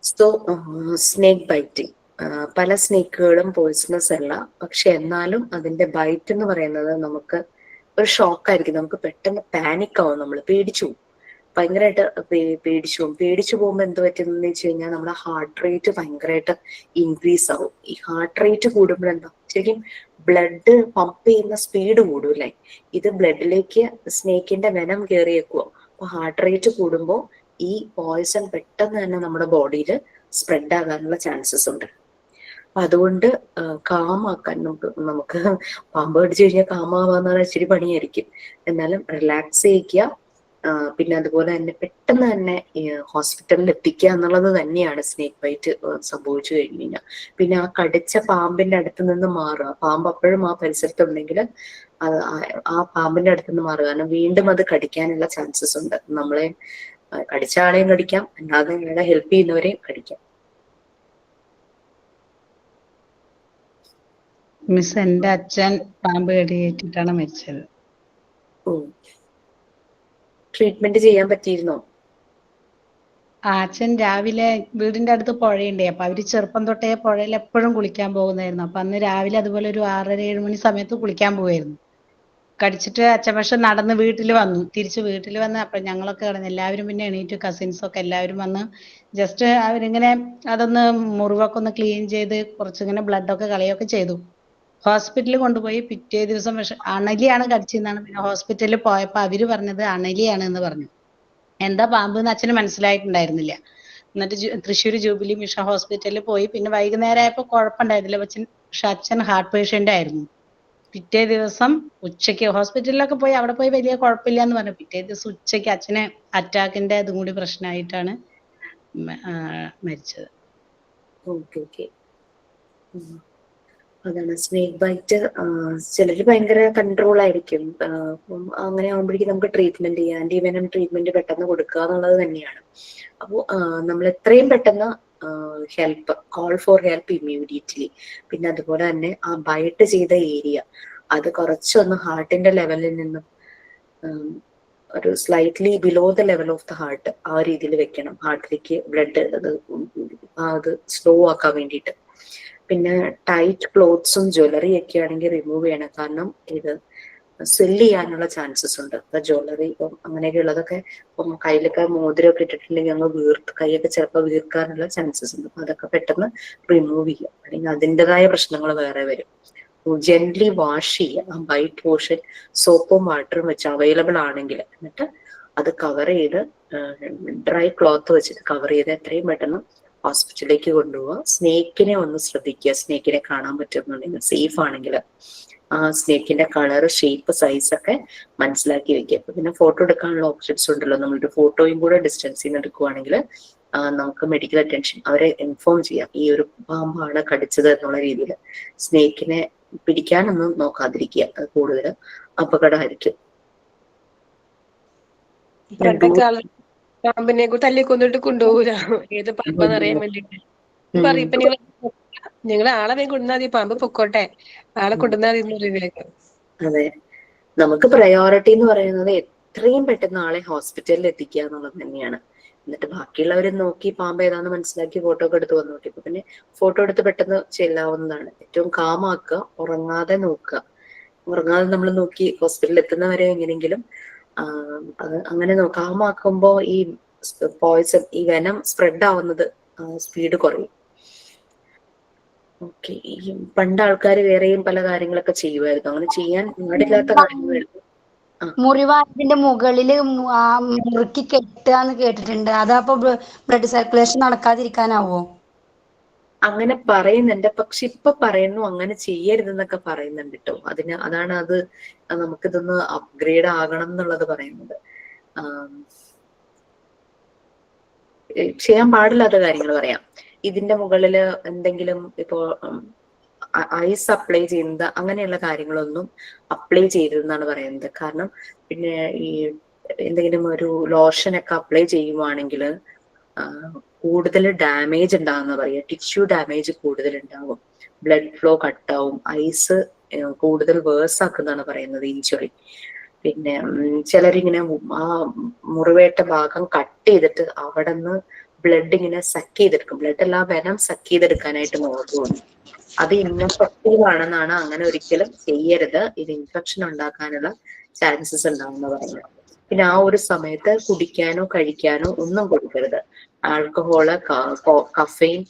[SPEAKER 2] So snake biting, പല സ്നേക്കുകളും poisonous അല്ല, പക്ഷെ എന്നാലും അതിന്റെ byte എന്ന് പറയുന്നത് നമുക്ക് ഒരു ഷോക്കായിരിക്കും. നമുക്ക് പെട്ടെന്ന് പാനിക് ആവും, നമ്മൾ പേടിച്ചു പോകും, ഭയങ്കരമായിട്ട് പേടിച്ചു പോകുമ്പോൾ എന്ത് പറ്റുന്നതെന്ന് വെച്ച് കഴിഞ്ഞാൽ നമ്മുടെ ഹാർട്ട് റേറ്റ് ഭയങ്കരമായിട്ട് ഇൻക്രീസ് ആവും. ഈ ഹാർട്ട് റേറ്റ് കൂടുമ്പോഴെന്താ ശരിക്കും ബ്ലഡ് പമ്പ് ചെയ്യുന്ന സ്പീഡ് കൂടും അല്ലേ. ഇത് ബ്ലഡിലേക്ക് സ്നേക്കിന്റെ വെനം കയറിയേക്കുവോ. അപ്പൊ ഹാർട്ട് റേറ്റ് കൂടുമ്പോൾ ഈ പോയിസൺ പെട്ടെന്ന് തന്നെ നമ്മുടെ ബോഡിയിൽ സ്പ്രെഡ് ആകാനുള്ള ചാൻസസ് ഉണ്ട്. അപ്പൊ അതുകൊണ്ട് കാമാക്കാൻ നമുക്ക് പാമ്പ് കടിച്ചു കഴിഞ്ഞാൽ കാമാവാന്ന് പറഞ്ഞാൽ ഇച്ചിരി പണിയായിരിക്കും. എന്നാലും റിലാക്സ് ചെയ്യിക്കുക, പിന്നെ അതുപോലെ തന്നെ പെട്ടെന്ന് തന്നെ ഹോസ്പിറ്റലിൽ എത്തിക്കുക എന്നുള്ളത് തന്നെയാണ് സ്നേക്ക് ബൈറ്റ് സംഭവിച്ചു കഴിഞ്ഞു കഴിഞ്ഞാൽ. പിന്നെ ആ കടിച്ച പാമ്പിന്റെ അടുത്ത് നിന്ന് മാറുക, പാമ്പ് അപ്പോഴും ആ പരിസരത്തുണ്ടെങ്കിൽ ആ പാമ്പിന്റെ അടുത്ത് നിന്ന് മാറുക, കാരണം വീണ്ടും അത് കടിക്കാനുള്ള ചാൻസസ് ഉണ്ട്. നമ്മളെ കടിച്ച ആളെയും കടിക്കാം, അല്ലാതെ നിങ്ങളെ ഹെൽപ്പ് ചെയ്യുന്നവരെയും കടിക്കാം.
[SPEAKER 11] മിസ്, എന്റെ അച്ഛൻ പാമ്പ് കടിയേറ്റിട്ടാണ് മരിച്ചത്.
[SPEAKER 2] ട്രീറ്റ്മെന്റ് ചെയ്യാൻ പറ്റിയിരുന്നോ?
[SPEAKER 11] അച്ഛൻ രാവിലെ വീടിന്റെ അടുത്ത് പുഴയുണ്ടേ, അപ്പൊ അവര് ചെറുപ്പം തൊട്ടേ പുഴയിൽ എപ്പോഴും കുളിക്കാൻ പോകുന്നായിരുന്നു. അപ്പൊ അന്ന് രാവിലെ അതുപോലെ ഒരു 6:30-7 മണി സമയത്ത് കുളിക്കാൻ പോവായിരുന്നു. കടിച്ചിട്ട് അച്ഛൻ പക്ഷെ നടന്ന് വീട്ടിൽ വന്നു, തിരിച്ച് വീട്ടിൽ വന്ന് അപ്പൊ ഞങ്ങളൊക്കെ കിടന്നു, എല്ലാവരും പിന്നെ എണീറ്റ്, കസിൻസ് ഒക്കെ എല്ലാവരും വന്ന് ജസ്റ്റ് അവരിങ്ങനെ അതൊന്ന് മുറിവൊക്കെ ഒന്ന് ക്ലീൻ ചെയ്ത് കുറച്ചിങ്ങനെ ബ്ലഡൊക്കെ കളയൊക്കെ ചെയ്തു. ഹോസ്പിറ്റലിൽ കൊണ്ടുപോയി. പിറ്റേ ദിവസം പക്ഷെ അണലിയാണ് കടിച്ചതെന്നാണ്. പിന്നെ ഹോസ്പിറ്റലിൽ പോയപ്പോ അവര് പറഞ്ഞത് അണലിയാണ് എന്ന് പറഞ്ഞു. എന്താ പാമ്പ് എന്ന് അച്ഛന് മനസ്സിലായിട്ടുണ്ടായിരുന്നില്ല. എന്നിട്ട് തൃശ്ശൂർ ജൂബിലി മിഷൻ ഹോസ്പിറ്റലിൽ പോയി. പിന്നെ വൈകുന്നേരം ആയപ്പോ കുഴപ്പമുണ്ടായിരുന്നില്ല, പക്ഷെ അച്ഛൻ ഹാർട്ട് പേഷ്യന്റ് ആയിരുന്നു. പിറ്റേ ദിവസം ഉച്ചയ്ക്ക് ഹോസ്പിറ്റലിലൊക്കെ പോയി, അവിടെ പോയി വലിയ കുഴപ്പമില്ല എന്ന് പറഞ്ഞു. പിറ്റേ ദിവസം ഉച്ചയ്ക്ക് അച്ഛന് അറ്റാക്കിന്റെ അതും കൂടി പ്രശ്നമായിട്ടാണ് മരിച്ചത്.
[SPEAKER 2] അതാണ് സ്നേക്ക് ബൈറ്റ്. ചിലര് ഭയങ്കര കൺട്രോൾ ആയിരിക്കും. അങ്ങനെ ആകുമ്പോഴേക്കും നമുക്ക് ട്രീറ്റ്മെന്റ് ചെയ്യാം, ആന്റിവെനം ട്രീറ്റ്മെന്റ് പെട്ടെന്ന് കൊടുക്കുക എന്നുള്ളത് തന്നെയാണ്. അപ്പോൾ നമ്മൾ എത്രയും പെട്ടെന്ന് help, call for help immediately. പിന്നെ അതുപോലെ തന്നെ ആ ബൈറ്റ് ചെയ്ത ഏരിയ അത് കുറച്ചൊന്ന് ഹാർട്ടിന്റെ ലെവലിൽ നിന്നും ഒരു slightly below the level of the heart ആ രീതിയിൽ വെക്കണം. ഹാർട്ടിലേക്ക് ബ്ലഡ് അത് സ്ലോ ആക്കാൻ വേണ്ടിയിട്ട്. പിന്നെ ടൈറ്റ് ക്ലോത്ത്സും ജ്വല്ലറി ഒക്കെ ആണെങ്കിൽ റിമൂവ് ചെയ്യണം, കാരണം ഇത് സ്വെല്ല് ചെയ്യാനുള്ള ചാൻസസ് ഉണ്ട്. ഇപ്പൊ ജ്വല്ലറി ഇപ്പം അങ്ങനെയൊക്കെ ഉള്ളതൊക്കെ ഇപ്പം കയ്യിലൊക്കെ മോതിരമൊക്കെ ഇട്ടിട്ടുണ്ടെങ്കിൽ അങ്ങ് കൈയൊക്കെ ചിലപ്പോൾ വീർക്കാനുള്ള ചാൻസസ് ഉണ്ട്. അപ്പൊ അതൊക്കെ പെട്ടെന്ന് റിമൂവ് ചെയ്യാം, അല്ലെങ്കിൽ അതിൻ്റെതായ പ്രശ്നങ്ങൾ വേറെ വരും. ജെന്റ്ലി വാഷ് ചെയ്യുക, ആ വൈറ്റ് പോർഷൻ സോപ്പും വാട്ടറും വെച്ച് അവൈലബിൾ ആണെങ്കിൽ, എന്നിട്ട് അത് കവർ ചെയ്ത് ഡ്രൈ ക്ലോത്ത് വെച്ചിട്ട് കവർ ചെയ്ത് എത്രയും പെട്ടെന്ന് ഹോസ്പിറ്റലിലേക്ക് കൊണ്ടുപോവുക. സ്നേക്കിനെ ഒന്ന് ശ്രദ്ധിക്കുക, സ്നേക്കിനെ കാണാൻ പറ്റുന്നുണ്ടെങ്കിൽ, സേഫ് ആണെങ്കിൽ ആ സ്നേക്കിന്റെ കളർ, ഷേപ്പ്, സൈസ് ഒക്കെ മനസ്സിലാക്കി വെക്കുക. പിന്നെ ഫോട്ടോ എടുക്കാനുള്ള ഓപ്ഷൻസ് ഉണ്ടല്ലോ, നമ്മളൊരു ഫോട്ടോയും കൂടെ ഡിസ്റ്റൻസിൽ നിന്ന് എടുക്കുവാണെങ്കിൽ നമുക്ക് മെഡിക്കൽ അറ്റൻഷൻ അവരെ ഇൻഫോം ചെയ്യാം, ഈ ഒരു പാമ്പാണ് കടിച്ചത് എന്നുള്ള രീതിയിൽ. സ്നേക്കിനെ പിടിക്കാനൊന്നും നോക്കാതിരിക്കുക, അത് കൂടുതൽ അപകടമായിരിക്കും.
[SPEAKER 12] പാമ്പിനെ തല്ലി കൊന്നിട്ട് കൊണ്ടുപോകൂല, ഏത് പാമ്പാന്ന് അറിയാൻ വേണ്ടിട്ട് പറയും. ഇപ്പൊ നിങ്ങൾ ആളെ വേഗം കൊണ്ടുവന്നാൽ മതി, പാമ്പ് പൊക്കോട്ടെ, ആളെ കൊണ്ടുവന്നാൽ മതി.
[SPEAKER 2] അതെ, നമുക്ക് പ്രയോറിറ്റി എന്ന് പറയുന്നത് എത്രയും പെട്ടെന്ന് ആളെ ഹോസ്പിറ്റലിൽ എത്തിക്കുക എന്നുള്ളത് തന്നെയാണ്. എന്നിട്ട് ബാക്കിയുള്ളവരെ നോക്കി പാമ്പ് ഏതാന്ന് മനസ്സിലാക്കി ഫോട്ടോ ഒക്കെ എടുത്ത് വന്നോട്ടെ. ഇപ്പൊ പിന്നെ ഫോട്ടോ എടുത്ത് പെട്ടെന്ന് ചെല്ലാവുന്നതാണ്. ഏറ്റവും കാമാക്കുക, ഉറങ്ങാതെ നോക്കുക. ഉറങ്ങാതെ നമ്മൾ നോക്കി ഹോസ്പിറ്റലിൽ എത്തുന്നവരെ എങ്ങനെയെങ്കിലും അങ്ങനെ കാമാക്കുമ്പോ ഈ പോയിസൺ, ഈ വെനം സ്പ്രെഡ് ആവുന്നത് സ്പീഡ് കുറയും. ഓക്കെ, ഈ പണ്ട് ആൾക്കാർ വേറെയും പല കാര്യങ്ങളൊക്കെ ചെയ്യുമായിരുന്നു, അങ്ങനെ ചെയ്യാൻ പാടില്ലാത്ത കാര്യങ്ങളായിരുന്നു.
[SPEAKER 13] മുറിവായതിന്റെ മുകളില് മുറുക്കി കെട്ടുകയെന്ന് കേട്ടിട്ടുണ്ട്. അതപ്പോ ബ്ലഡ് സർക്കുലേഷൻ നടക്കാതിരിക്കാനാവോ?
[SPEAKER 2] അങ്ങനെ പറയുന്നുണ്ട്, പക്ഷെ ഇപ്പൊ പറയുന്നു അങ്ങനെ ചെയ്യരുതെന്നൊക്കെ പറയുന്നുണ്ട് കേട്ടോ. അതാണ് അത് നമുക്കിതൊന്ന് അപ്ഗ്രേഡ് ആകണം എന്നുള്ളത് പറയുന്നത്. ചെയ്യാൻ പാടില്ലാത്ത കാര്യങ്ങൾ പറയാം. ഇതിന്റെ മുകളില് എന്തെങ്കിലും ഇപ്പോ ഐസ് അപ്ലൈ ചെയ്യുന്നത് അങ്ങനെയുള്ള കാര്യങ്ങളൊന്നും അപ്ലൈ ചെയ്തതെന്നാണ് പറയുന്നത്. കാരണം പിന്നെ ഈ എന്തെങ്കിലും ഒരു ലോഷനൊക്കെ അപ്ലൈ ചെയ്യുവാണെങ്കിൽ കൂടുതൽ ഡാമേജ് ഉണ്ടാകുന്ന പറയാം. ടിഷ്യൂ ഡാമേജ് കൂടുതൽ ഉണ്ടാവും, ബ്ലഡ് ഫ്ലോ കട്ടാവും, ഐസ് കൂടുതൽ വേഴ്സ് ആക്കുന്നതാണ് പറയുന്നത് ഇഞ്ചുറി. പിന്നെ ചിലരിങ്ങനെ ആ മുറിവേറ്റ ഭാഗം കട്ട് ചെയ്തിട്ട് അവിടെ നിന്ന് ബ്ലഡ് ഇങ്ങനെ സക്ക് ചെയ്തെടുക്കും. ബ്ലഡ് എല്ലാം വെനം സക്ക് ചെയ്തെടുക്കാനായിട്ട് നോക്കുന്നു. അത് ഇൻഎഫക്റ്റീവ് ആണെന്നാണ്. അങ്ങനെ ഒരിക്കലും ചെയ്യരുത്. ഇത് ഇൻഫെക്ഷൻ ഉണ്ടാക്കാനുള്ള ചാൻസസ് ഉണ്ടാവുമെന്ന് പറയുന്നത്. പിന്നെ ആ ഒരു സമയത്ത് കുടിക്കാനോ കഴിക്കാനോ ഒന്നും കൊടുക്കരുത്. ആൽക്കഹോള്, കഫെയിൻ,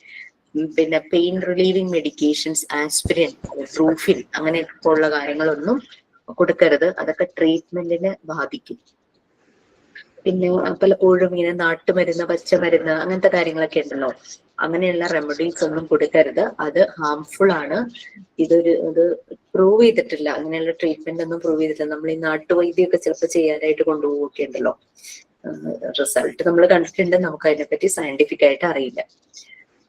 [SPEAKER 2] പിന്നെ പെയിൻ റിലീവിങ് മെഡിക്കേഷൻസ്, ആസ്പിരിൻ, ട്രൂഫിൻ അങ്ങനെയൊക്കെ ഉള്ള കാര്യങ്ങളൊന്നും കൊടുക്കരുത്. അതൊക്കെ ട്രീറ്റ്മെന്റിനെ ബാധിക്കും. പിന്നെ പലപ്പോഴും ഇങ്ങനെ നാട്ടുമരുന്ന്, പച്ചമരുന്ന് അങ്ങനത്തെ കാര്യങ്ങളൊക്കെ ഉണ്ടല്ലോ, അങ്ങനെയുള്ള റെമഡീസ് ഒന്നും കൊടുക്കരുത്. അത് ഹാംഫുൾ ആണ്. ഇത് പ്രൂവ് ചെയ്തിട്ടില്ല. അങ്ങനെയുള്ള ട്രീറ്റ്മെന്റ് ഒന്നും പ്രൂവ് ചെയ്തിട്ടില്ല. നമ്മൾ ഈ നാട്ടുവൈദ്യമൊക്കെ ചിലപ്പോൾ ചെയ്യാനായിട്ട് കൊണ്ടുപോവുകയൊക്കെ ഉണ്ടല്ലോ, റിസൾട്ട് നമ്മൾ കണ്ടിട്ടുണ്ട്, നമുക്ക് അതിനെപ്പറ്റി സയന്റിഫിക് ആയിട്ട് അറിയില്ല.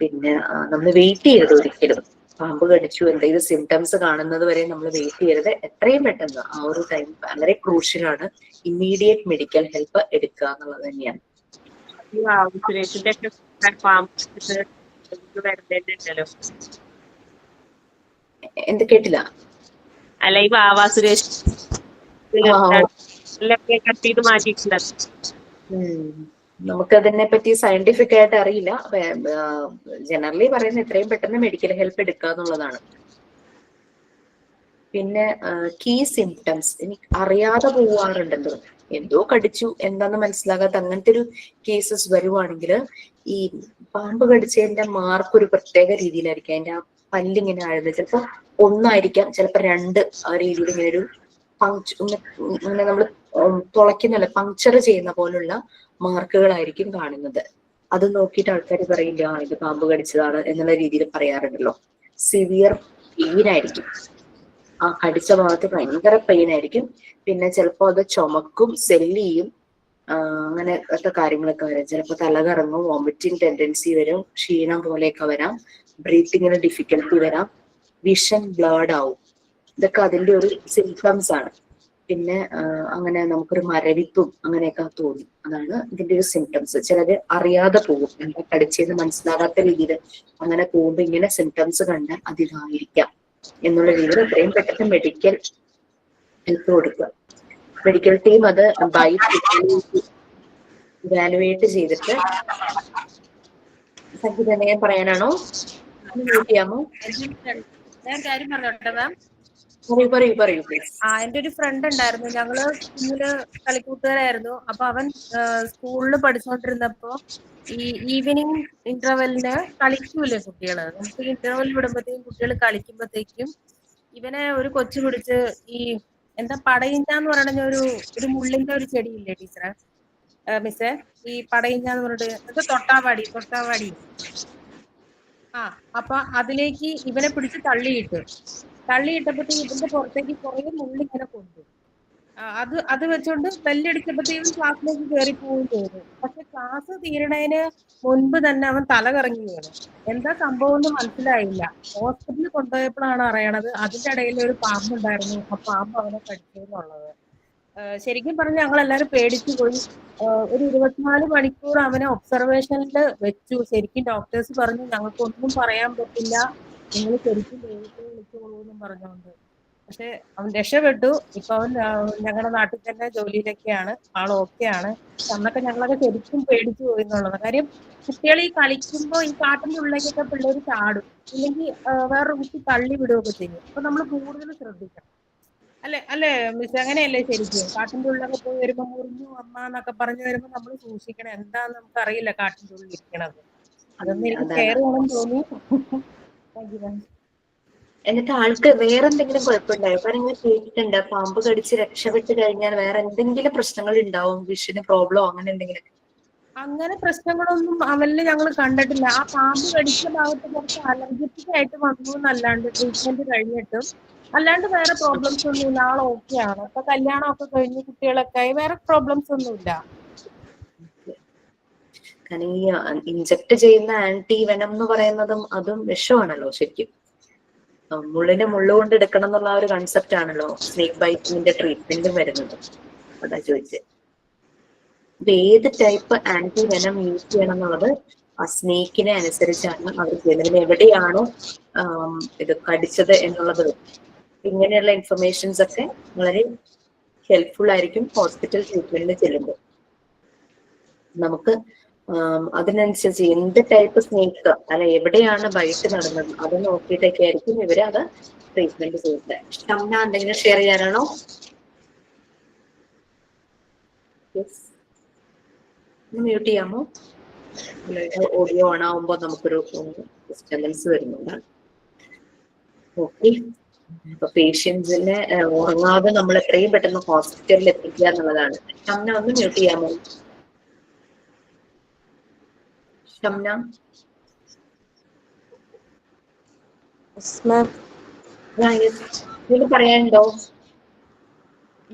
[SPEAKER 2] പിന്നെ നമ്മൾ വെയിറ്റ് ചെയ്യരുത് ഒരിക്കലും. പാമ്പ് കടിച്ചു എന്തെങ്കിലും സിംറ്റംസ് കാണുന്നത് വരെ നമ്മൾ വെയിറ്റ് ചെയ്യരുത്. എത്രയും പെട്ടെന്ന് ആ ഒരു ടൈം വളരെ ക്രൂഷ്യലാണ്. ഇമ്മീഡിയറ്റ് മെഡിക്കൽ ഹെൽപ്പ് എടുക്കുക എന്നുള്ളത് തന്നെയാണ്. എന്ത് കേട്ടില്ല?
[SPEAKER 5] അല്ല, ഈ വാവാ സുരേഷ് കട്ട് ചെയ്ത് മാറ്റിയിട്ടില്ല.
[SPEAKER 2] നമുക്കതിനെ പറ്റി സയന്റിഫിക് ആയിട്ട് അറിയില്ല. ജനറലി പറയുന്നത് എത്രയും പെട്ടെന്ന് മെഡിക്കൽ ഹെൽപ്പ് എടുക്കുക എന്നുള്ളതാണ്. പിന്നെ കീ സിംറ്റംസ് എനിക്ക് അറിയാതെ പോവാറുണ്ടല്ലോ, എന്തോ കടിച്ചു എന്താന്ന് മനസ്സിലാകാത്ത അങ്ങനത്തെ ഒരു കേസസ് വരുവാണെങ്കിൽ ഈ പാമ്പ് കടിച്ചതിന്റെ മാർക്ക് ഒരു പ്രത്യേക രീതിയിലായിരിക്കും. അതിന്റെ ആ പല്ലിങ്ങനെ ആഴുന്നത് ചിലപ്പോൾ ഒന്നായിരിക്കാം, ചിലപ്പോൾ രണ്ട്. ആ രീതിയിൽ ഇങ്ങനെ ഒരു ഇങ്ങനെ നമ്മൾ തുളയ്ക്കുന്നല്ല, പങ്ക്ചർ ചെയ്യുന്ന പോലുള്ള മാർക്കുകളായിരിക്കും കാണുന്നത്. അത് നോക്കിയിട്ട് ആൾക്കാർ പറയില്ല ഇത് പാമ്പ് കടിച്ചതാണ് എന്നുള്ള രീതിയിൽ പറയാറുണ്ടല്ലോ. സിവിയർ പെയിൻ ആയിരിക്കും, ആ കടിച്ച ഭാഗത്ത് ഭയങ്കര പെയിൻ ആയിരിക്കും. പിന്നെ ചിലപ്പോൾ അത് ചുമക്കും, സെല്ല് ചെയ്യും, അങ്ങനത്തെ കാര്യങ്ങളൊക്കെ വരാം. ചിലപ്പോൾ തലകറങ്ങും, വോമിറ്റിംഗ് ടെൻഡൻസി വരും, ക്ഷീണം പോലെയൊക്കെ വരാം, ബ്രീത്തിങ്ങിന് ഡിഫിക്കൽട്ടി വരാം, വിഷൻ ബ്ലേർഡ് ആവും. ഇതൊക്കെ അതിന്റെ ഒരു സിംറ്റംസ് ആണ്. പിന്നെ അങ്ങനെ നമുക്കൊരു മരവിപ്പും അങ്ങനെയൊക്കെ തോന്നും. അതാണ് ഇതിന്റെ ഒരു സിംറ്റംസ്. ചിലര് അറിയാതെ പോകും, എന്താ കടിച്ചെന്ന് മനസ്സിലാകാത്ത രീതിയിൽ അങ്ങനെ പോകുമ്പോൾ ഇങ്ങനെ സിംറ്റംസ് കണ്ടാൽ അതിതായിരിക്കാം എന്നുള്ള രീതിയിൽ എത്രയും പെട്ടെന്ന് മെഡിക്കൽ ഹെൽപ്പ് കൊടുക്കുക. മെഡിക്കൽ ടീം അത് ഇവാലുവേറ്റ് ചെയ്തിട്ട് സംഗീതനെ പറയാനാണോ ചെയ്യാമോ?
[SPEAKER 4] ഞാൻ കാര്യം പറഞ്ഞോട്ടെ മാം.
[SPEAKER 2] പറയൂ പ്ലീസ്.
[SPEAKER 4] എന്റെ ഒരു ഫ്രണ്ട് ഉണ്ടായിരുന്നു, ഞങ്ങള് കുഞ്ഞില് കളിക്കൂട്ടുകാരായിരുന്നു. അപ്പൊ അവൻ സ്കൂളിൽ പഠിച്ചുകൊണ്ടിരുന്നപ്പോ ഈ ഈവനിങ് ഇന്റർവെല്ലിന് കളിക്കൂലേ കുട്ടികള്, നമുക്ക് ഇന്റർവെൽ വിടുമ്പോഴത്തേക്കും കുട്ടികൾ കളിക്കുമ്പോഴത്തേക്കും ഇവനെ ഒരു കൊച്ചു പിടിച്ച് ഈ എന്താ പടയിഞ്ഞാന്ന് പറയണ ഒരു മുള്ളിന്റെ ഒരു ചെടിയില്ലേ ടീച്ചറെ, മിസ്സേ, ഈ പടയിഞ്ഞാന്ന് പറഞ്ഞിട്ട് തൊട്ടാവാടി അപ്പൊ അതിലേക്ക് ഇവനെ പിടിച്ച് തള്ളിയിട്ടപ്പോഴത്തേക്കും ഇതിന്റെ പുറത്തേക്ക് കുറെ മുള്ളിങ്ങനെ കൊണ്ടു. അത് വെച്ചോണ്ട് ബെല്ലടിച്ചപ്പോഴത്തേക്കും ക്ലാസ്സിലേക്ക് കയറി പോവുകയും ചെയ്തു. പക്ഷെ ക്ലാസ് തീരണതിന് മുൻപ് തന്നെ അവൻ തല കറങ്ങി വീണു. എന്താ സംഭവം എന്ന് മനസ്സിലായില്ല. ഹോസ്പിറ്റലിൽ കൊണ്ടുപോയപ്പോഴാണ് അറിയണത് അതിന്റെ ഇടയിൽ ഒരു പാമ്പുണ്ടായിരുന്നു, ആ പാമ്പ് അവനെ കടിച്ചു എന്നുള്ളത്. ശരിക്കും പറഞ്ഞ് ഞങ്ങൾ എല്ലാവരും പേടിച്ചു പോയി. ഒരു 24 മണിക്കൂർ അവനെ ഒബ്സർവേഷനിൽ വെച്ചു. ശരിക്കും ഡോക്ടേഴ്സ് പറഞ്ഞു ഞങ്ങൾക്ക് ഒന്നും പറയാൻ പറ്റില്ല, നിങ്ങൾ ശരിക്കും ദൈവത്തെ വിളിച്ചോളൂ എന്നും പറഞ്ഞുകൊണ്ട്. പക്ഷെ അവൻ രക്ഷപ്പെട്ടു. ഇപ്പൊ അവൻ ഞങ്ങളുടെ നാട്ടിൽ തന്നെ ജോലിയിലൊക്കെയാണ്, ആൾ ഓക്കെയാണ്. അന്നൊക്കെ ഞങ്ങളൊക്കെ ശരിക്കും പേടിച്ചു പോയി എന്നുള്ളത്. കാര്യം കുട്ടികൾ ഈ കളിക്കുമ്പോൾ ഈ കാട്ടിന്റെ ഉള്ളിലേക്കൊക്കെ പിള്ളേർ ചാടും, ഇല്ലെങ്കിൽ വേറൊരു കുട്ടി തള്ളി വിടുകയൊക്കെ ചെയ്യും. അപ്പൊ നമ്മൾ കൂടുതൽ ശ്രദ്ധിക്കണം. അല്ലേ മിസ്? അങ്ങനെയല്ലേ ശരിക്കും? കാട്ടിന്റെ ഉള്ളിലൊക്കെ പോയി വരുമ്പോ മുറിഞ്ഞു അമ്മ എന്നൊക്കെ പറഞ്ഞു വരുമ്പോ നമ്മൾ സൂക്ഷിക്കണം. എന്താന്ന് നമുക്ക് അറിയില്ല കാട്ടിന്റെ ഉള്ളിൽ ഇരിക്കണത്. അതൊന്നും എനിക്ക് ഷെയർ ചെയ്യണം തോന്നി.
[SPEAKER 2] എന്നിട്ട് ആൾക്ക് വേറെ എന്തെങ്കിലും കുഴപ്പമുണ്ടായോ? കാരണം ഇങ്ങനെ കേട്ടിട്ടുണ്ട് പാമ്പ് കടിച്ച് രക്ഷപ്പെട്ട് കഴിഞ്ഞാൽ വേറെ എന്തെങ്കിലും പ്രശ്നങ്ങൾ ഉണ്ടാവും, വിഷന് പ്രോബ്ലം അങ്ങനെ എന്തെങ്കിലും?
[SPEAKER 4] അങ്ങനെ പ്രശ്നങ്ങളൊന്നും അവനില് ഞങ്ങൾ കണ്ടിട്ടില്ല. ആ പാമ്പ് കടിച്ച ഭാഗത്ത് കുറച്ച് അലർജറ്റിക് ആയിട്ട് വന്നു എന്നല്ലാണ്ട് ട്രീറ്റ്മെന്റ് കഴിഞ്ഞിട്ടും അല്ലാണ്ട് വേറെ പ്രോബ്ലംസ് ഒന്നുമില്ല. ആൾ ഓക്കെയാണ്. ഇപ്പൊ കല്യാണമൊക്കെ കഴിഞ്ഞ് കുട്ടികളൊക്കെ ആയി വേറെ പ്രോബ്ലംസ് ഒന്നുമില്ല.
[SPEAKER 2] കാരണം ഈ ഇൻജക്ട് ചെയ്യുന്ന ആന്റി വെനം എന്ന് പറയുന്നതും അതും വിഷമാണല്ലോ ശരിക്കും. മുള്ളിനെ മുള്ളുകൊണ്ട് എടുക്കണം എന്നുള്ള ഒരു കൺസെപ്റ്റ് ആണല്ലോ സ്നേക്ക് ബൈറ്റിന്റെ ട്രീറ്റ്മെന്റും വരുന്നത്. അതാ ചോദിച്ചത്. അപ്പൊ ഏത് ടൈപ്പ് ആന്റി വെനം യൂസ് ചെയ്യണം എന്നുള്ളത് ആ സ്നേക്കിനെ അനുസരിച്ചാണ് അവർ ചെയ്യുന്നത്. എവിടെയാണോ ഇത് കടിച്ചത് എന്നുള്ളത്. ഇങ്ങനെയുള്ള ഇൻഫർമേഷൻസ് ഒക്കെ വളരെ ഹെൽപ്ഫുൾ ആയിരിക്കും ഹോസ്പിറ്റൽ ട്രീറ്റ്മെന്റിന് ചെല്ലുമ്പോൾ. നമുക്ക് അതിനനുസരിച്ച് എന്ത് ടൈപ്പ് സ്നേക്ക് അല്ല എവിടെയാണ് ബൈറ്റ് നടന്നത് അത് നോക്കിയിട്ടൊക്കെ ആയിരിക്കും ഇവര് അത് ട്രീറ്റ്മെന്റ് ചെയ്യുന്നത്. ഷംന എന്തെങ്കിലും ഷെയർ ചെയ്യാനാണോ? മ്യൂട്ട് ചെയ്യാമോ? ഓഡിയോ ഓൺ ആവുമ്പോ നമുക്കൊരു ഡിസ്റ്റർബൻസ് വരുന്നുണ്ട്. ഓക്കെ, അപ്പൊ പേഷ്യൻസിനെ ഉറങ്ങാതെ നമ്മൾ എത്രയും പെട്ടെന്ന് ഹോസ്പിറ്റലിൽ എത്തിക്കുക എന്നുള്ളതാണ്. ഷംന ഒന്ന് മ്യൂട്ട് ചെയ്യാമോ? ഷംന പറയാനുണ്ടോ?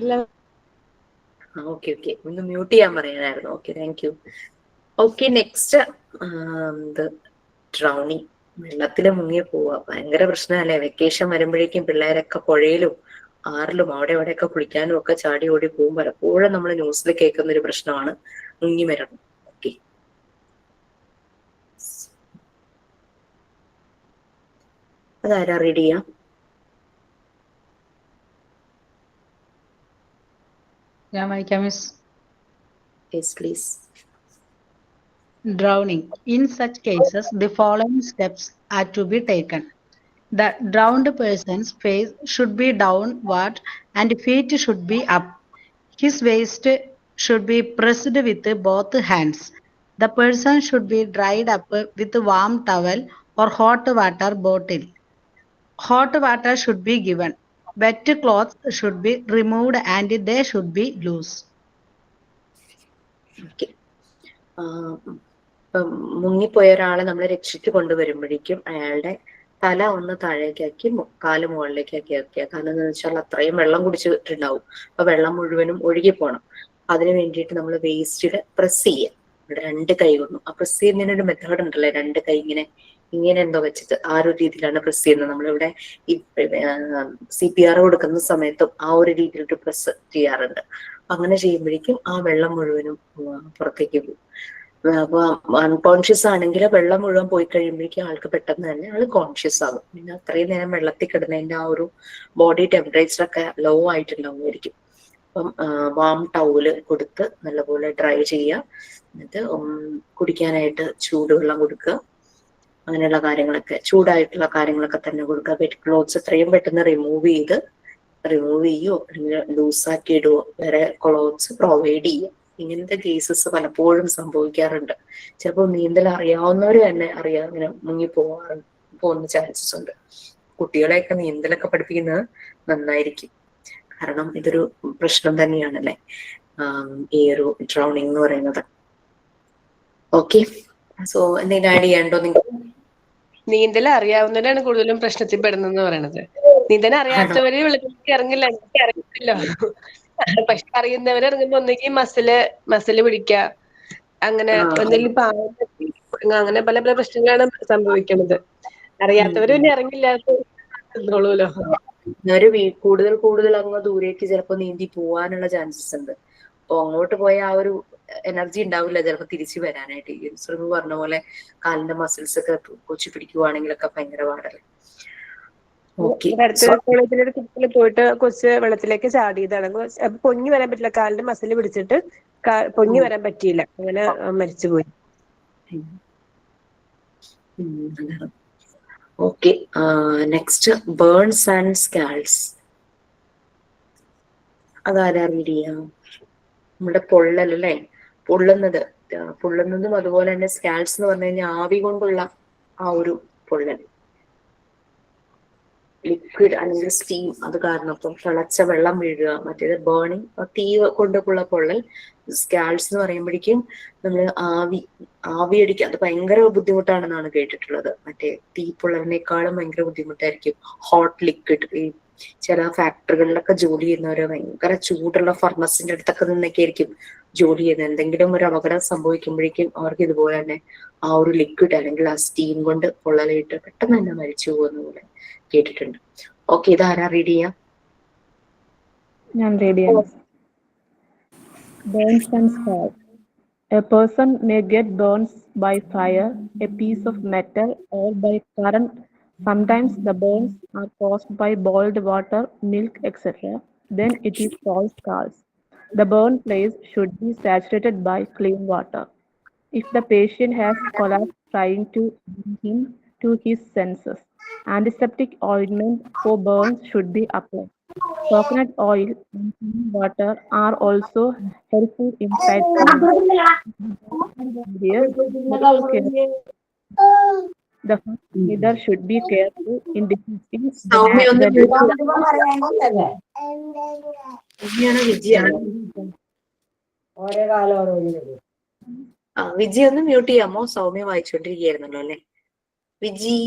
[SPEAKER 2] ഓക്കെ ഓക്കെ, ഒന്ന് മ്യൂട്ട് ചെയ്യാൻ പറയാനായിരുന്നു. Okay, thank you. Okay, next drowning, വെള്ളത്തിൽ മുങ്ങി പോവുക ഭയങ്കര പ്രശ്നമല്ലേ? വെക്കേഷൻ വരുമ്പോഴേക്കും പിള്ളേരൊക്കെ പുഴയിലും ആറിലും അവിടെ എവിടെയൊക്കെ കുളിക്കാനും ഒക്കെ ചാടി ഓടി പോകും. പലപ്പോഴും നമ്മൾ ന്യൂസിൽ കേൾക്കുന്ന ഒരു പ്രശ്നമാണ് മുങ്ങി മരണം. ഓക്കെ, അതാരാ റീഡ് ചെയ്യാം?
[SPEAKER 11] ഞാൻ വായിക്കാം miss.
[SPEAKER 2] Yes, please.
[SPEAKER 11] Drowning. In such cases, the following steps are to be taken. The drowned person's face should be downward and feet should be up. His waist should be pressed with both hands. The person should be dried up with warm towel or hot water bottle. Hot water should be given. Wet clothes should be removed and they should be loose.
[SPEAKER 2] Okay. മുങ്ങിപ്പോയ ഒരാളെ നമ്മൾ രക്ഷിച്ചു കൊണ്ടുവരുമ്പോഴേക്കും അയാളുടെ തല ഒന്ന് താഴേക്കാക്കി കാല് മുകളിലേക്കാക്കി ആക്കിയ. കാരണം എന്താണെന്ന് വെച്ചാൽ അത്രയും വെള്ളം കുടിച്ചിട്ടുണ്ടാവും. അപ്പൊ വെള്ളം മുഴുവനും ഒഴുകി പോകണം. അതിന് വേണ്ടിയിട്ട് നമ്മൾ വേസ്റ്റിൽ പ്രസ് ചെയ്യുക, രണ്ട് കൈ കൊണ്ടും. ആ പ്രസ് ചെയ്യുന്നതിനൊരു മെത്തേഡ് ഉണ്ടല്ലേ, രണ്ട് കൈ ഇങ്ങനെ എന്തോ വെച്ചിട്ട് ആ ഒരു രീതിയിലാണ് പ്രസ് ചെയ്യുന്നത്. നമ്മളിവിടെ ഈ CPR കൊടുക്കുന്ന സമയത്തും ആ ഒരു രീതിയിലൊരു പ്രസ് ചെയ്യാറുണ്ട്. അങ്ങനെ ചെയ്യുമ്പോഴേക്കും ആ വെള്ളം മുഴുവനും പുറത്തേക്ക് പോകും. അപ്പൊ അൺകോൺഷ്യസ് ആണെങ്കിൽ വെള്ളം മുഴുവൻ പോയി കഴിയുമ്പോഴേക്കും ആൾക്ക് പെട്ടെന്ന് തന്നെ ആള് കോൺഷ്യസ് ആകും. പിന്നെ അത്രയും നേരം വെള്ളത്തിൽ കിടന്നതിന്റെ ആ ഒരു ബോഡി ടെമ്പറേച്ചർ ഒക്കെ ലോ ആയിട്ടുണ്ടാവുമായിരിക്കും. അപ്പം വാം ടൗല് കൊടുത്ത് നല്ലപോലെ ഡ്രൈ ചെയ്യുക. എന്നിട്ട് കുടിക്കാനായിട്ട് ചൂടുവെള്ളം കൊടുക്കുക. അങ്ങനെയുള്ള കാര്യങ്ങളൊക്കെ, ചൂടായിട്ടുള്ള കാര്യങ്ങളൊക്കെ തന്നെ കൊടുക്കുക. വെറ്റ് ക്ലോത്ത്സ് എത്രയും പെട്ടെന്ന് റിമൂവ് ചെയ്യുകയോ അല്ലെങ്കിൽ ലൂസാക്കി ഇടുകയോ വേറെ ക്ലോത്ത്സ് പ്രൊവൈഡ് ചെയ്യുക. ഇങ്ങനത്തെ കേസസ് പലപ്പോഴും സംഭവിക്കാറുണ്ട്. ചിലപ്പോൾ നീന്തൽ അറിയാവുന്നവര് തന്നെ ഇങ്ങനെ മുങ്ങി പോകുന്ന ചാൻസസ് ഉണ്ട്. കുട്ടികളെയൊക്കെ നീന്തലൊക്കെ പഠിപ്പിക്കുന്നത് നന്നായിരിക്കും. കാരണം ഇതൊരു പ്രശ്നം തന്നെയാണല്ലേ ഈ ഒരു ഡ്രൗണിങ് എന്ന് പറയുന്നത്. ഓക്കെ, സോ എന്തെങ്കിലും ആഡ് ചെയ്യാണ്ടോ നിങ്ങൾക്ക്?
[SPEAKER 12] നീന്തൽ അറിയാവുന്നവരാണ് കൂടുതലും പ്രശ്നത്തിൽ പെടുന്നെന്ന് പറയണത്. നീന്തൽ അറിയാത്തവര് വെള്ളത്തിലേക്ക് ഇറങ്ങില്ല, എനിക്ക് അറിയില്ലല്ലോ. പക്ഷെ അറിയുന്നവര് ഇറങ്ങുമ്പോ ഒന്നെങ്കിൽ മസില് പിടിക്കുക, അങ്ങനെ എന്തെങ്കിലും അങ്ങനെ പല പല പ്രശ്നങ്ങളാണ് സംഭവിക്കുന്നത്. അറിയാത്തവര് പിന്നെ ഇറങ്ങില്ലാത്തോളൂല്ലോ.
[SPEAKER 2] കൂടുതൽ അങ്ങ് ദൂരേക്ക് ചിലപ്പോൾ നീന്തി പോവാനുള്ള ചാൻസസ് ഉണ്ട്. അപ്പൊ അങ്ങോട്ട് പോയ ആ ഒരു എനർജി ഉണ്ടാവില്ല ചിലപ്പോൾ തിരിച്ചു വരാനായിട്ട്. ഈ ശ്രീമു പറഞ്ഞ പോലെ കാലിന്റെ മസിൽസ് ഒക്കെ കൊച്ചു പിടിക്കുവാണെങ്കിലൊക്കെ ഭയങ്കര പാടല്ലേ.
[SPEAKER 12] കോളേജിലൊരു കുട്ടികൾ പോയിട്ട് കൊച്ച് വെള്ളത്തിലേക്ക് ചാടിയതാണ്. പൊങ്ങി വരാൻ പറ്റില്ല, കാലിന്റെ മസിൽ പിടിച്ചിട്ട് പൊങ്ങി വരാൻ പറ്റിയില്ല, അങ്ങനെ മരിച്ചുപോയി.
[SPEAKER 2] Okay, next burns and scalds. അതാരാ റീഡ് ചെയ്യാം? നമ്മുടെ പൊള്ളലല്ലേ, പൊള്ളുന്നതും അതുപോലെ തന്നെ സ്കാൾസ് എന്ന് പറഞ്ഞു കഴിഞ്ഞാൽ ആവി കൊണ്ടുള്ള ആ ഒരു പൊള്ളൽ, ലിക്വിഡ് അല്ലെങ്കിൽ സ്റ്റീം അത് കാരണം ഇപ്പം തിളച്ച വെള്ളം വീഴുക. മറ്റേത് ബേണിങ് തീ കൊണ്ടുള്ള പൊള്ളൽ. സ്കാൾസ് എന്ന് പറയുമ്പോഴേക്കും നമ്മൾ ആവി അടിക്കുക, അത് ഭയങ്കര ബുദ്ധിമുട്ടാണെന്നാണ് കേട്ടിട്ടുള്ളത്. മറ്റേ തീ പൊള്ളലിനേക്കാളും ഭയങ്കര ബുദ്ധിമുട്ടായിരിക്കും ഹോട്ട് ലിക്വിഡ്. ഈ ചില ഫാക്ടറികളിലൊക്കെ ജോലി ചെയ്യുന്നവര് ഭയങ്കര ചൂടുള്ള ഫർണസിന്റെ അടുത്തൊക്കെ നിന്നൊക്കെ ആയിരിക്കും ജോലി ചെയ്യുന്നത്. എന്തെങ്കിലും ഒരു അപകടം സംഭവിക്കുമ്പോഴേക്കും അവർക്ക് ഇതുപോലെ തന്നെ ആ ഒരു ലിക്വിഡ് അല്ലെങ്കിൽ ആ സ്റ്റീം കൊണ്ട് പൊള്ളലിട്ട് പെട്ടെന്ന് തന്നെ മരിച്ചു പോകുന്ന പോലെ കേട്ടിട്ടുണ്ട്. ഓക്കെ, ഇതാരാ റീഡ് ചെയ്യാം?
[SPEAKER 14] ഞാൻ റീഡ് ചെയ്യാം. Burns and scars. A person may get burns by fire, a piece of metal, or by current Sometimes the burns are caused by boiled water, milk, etc. Then it is called scars. The burn place should be saturated by clean water. If the patient has collapsed trying to bring him to his senses, antiseptic ointment for burns should be applied. Coconut oil and clean water are also helpful in serious medical care. The first aider should be careful in detecting
[SPEAKER 2] Soumya ഒന്ന്
[SPEAKER 14] the
[SPEAKER 2] സൗമ്യാണോ വിജിയാണോ? Viji ഒന്ന് mute ചെയ്യാമോ? സൗമ്യ വായിച്ചോണ്ടിരിക്കുകയായിരുന്നല്ലോ അല്ലെ Viji?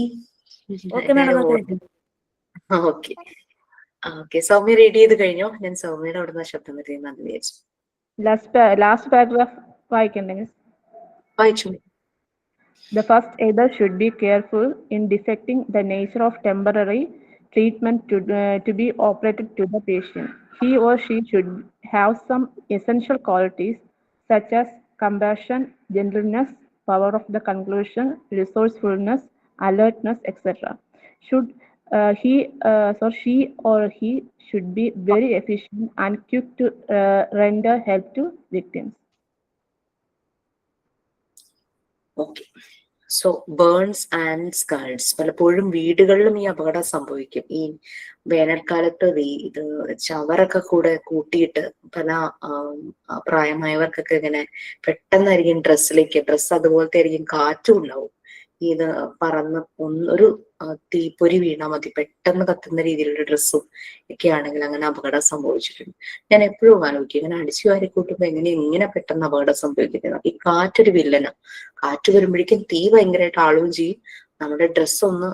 [SPEAKER 2] Okay okay, Soumya read ചെയ്ത് കഴിഞ്ഞോ? ഞാൻ സൗമ്യയുടെ അവിടെ നിന്ന് ശബ്ദം വരുന്നതെന്ന് വിചാരിച്ചു.
[SPEAKER 14] ലാസ്റ്റ് പാരഗ്രാഫ് വായിക്കണ്ടേ?
[SPEAKER 2] വായിച്ചു.
[SPEAKER 14] The first aider should be careful in detecting the nature of temporary treatment to be operated to the patient. He or she should have some essential qualities such as compassion, gentleness, power of the conclusion, resourcefulness, alertness, etc. She or he should be very efficient and quick to render help to victims.
[SPEAKER 2] Okay, so burns and scalds പലപ്പോഴും വീടുകളിലും ഈ അപകടം സംഭവിക്കും. ഈ വേനൽക്കാലത്ത് ഇത് ചവറൊക്കെ കൂടെ കൂട്ടിയിട്ട് പല പ്രായമായവർക്കൊക്കെ ഇങ്ങനെ പെട്ടെന്നായിരിക്കും ഡ്രസ്സ് അതുപോലത്തെ ആയിരിക്കും, കാറ്റും ഉണ്ടാവും. ഇത് പറന്ന് ഒരു തീപ്പൊരി വീണാൽ മതി, പെട്ടെന്ന് കത്തുന്ന രീതിയിലുള്ള ഡ്രസ്സും ഒക്കെ ആണെങ്കിൽ അങ്ങനെ അപകടം സംഭവിച്ചിട്ടുണ്ട്. ഞാൻ എപ്പോഴും ആലോചിക്കും, ഇങ്ങനെ അടിച്ചു വാരി കൂട്ടുമ്പോ എങ്ങനെ പെട്ടെന്ന് അപകടം സംഭവിക്കുന്നത്. ഈ കാറ്റൊരു വില്ലന, കാറ്റ് വരുമ്പോഴേക്കും തീ ഭയങ്കരമായിട്ട് ആളുകയും ചെയ്യും. നമ്മുടെ ഡ്രസ്സ് ഒന്ന്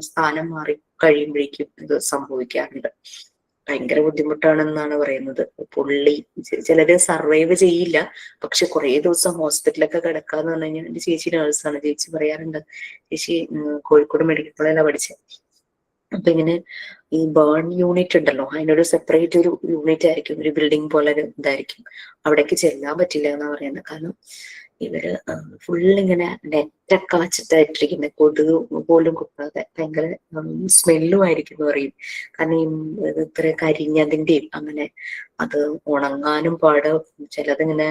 [SPEAKER 2] സ്ഥാനം മാറി കഴിയുമ്പോഴേക്കും ഇത് സംഭവിക്കാറുണ്ട്. ഭയങ്കര ബുദ്ധിമുട്ടാണെന്നാണ് പറയുന്നത്. പൊള്ളി ചിലര് സർവൈവ് ചെയ്യില്ല, പക്ഷെ കുറെ ദിവസം ഹോസ്പിറ്റലൊക്കെ കിടക്കാന്ന് പറഞ്ഞു കഴിഞ്ഞാൽ, എന്റെ ചേച്ചി നേഴ്സാണ്, ചേച്ചി പറയാറുണ്ട്. ചേച്ചി കോഴിക്കോട് മെഡിക്കൽ കോളേജിലാണ് പഠിച്ചത്. അപ്പൊ ഇങ്ങനെ ഈ ബേൺ യൂണിറ്റ് ഉണ്ടല്ലോ, അതിനൊരു സെപ്പറേറ്റ് ഒരു യൂണിറ്റ് ആയിരിക്കും, ഒരു ബിൽഡിംഗ് പോലെ ഒരു ഇതായിരിക്കും. അവിടേക്ക് ചെല്ലാൻ പറ്റില്ല എന്നാ പറയുന്നത്. കാരണം ഇവര് ഫുള്ളിങ്ങനെ നെറ്റൊക്കെ വച്ചിട്ടായിട്ടിരിക്കുന്നത്, കൊതുക് പോലും കുത്താതെ. ഭയങ്കര സ്മെല്ലുമായിരിക്കും എന്ന് പറയും. കാരണം ഈ ഇത്ര കരിഞ്ഞതിന്റെയും അങ്ങനെ അത് ഉണങ്ങാനും പാട്, ചിലതിങ്ങനെ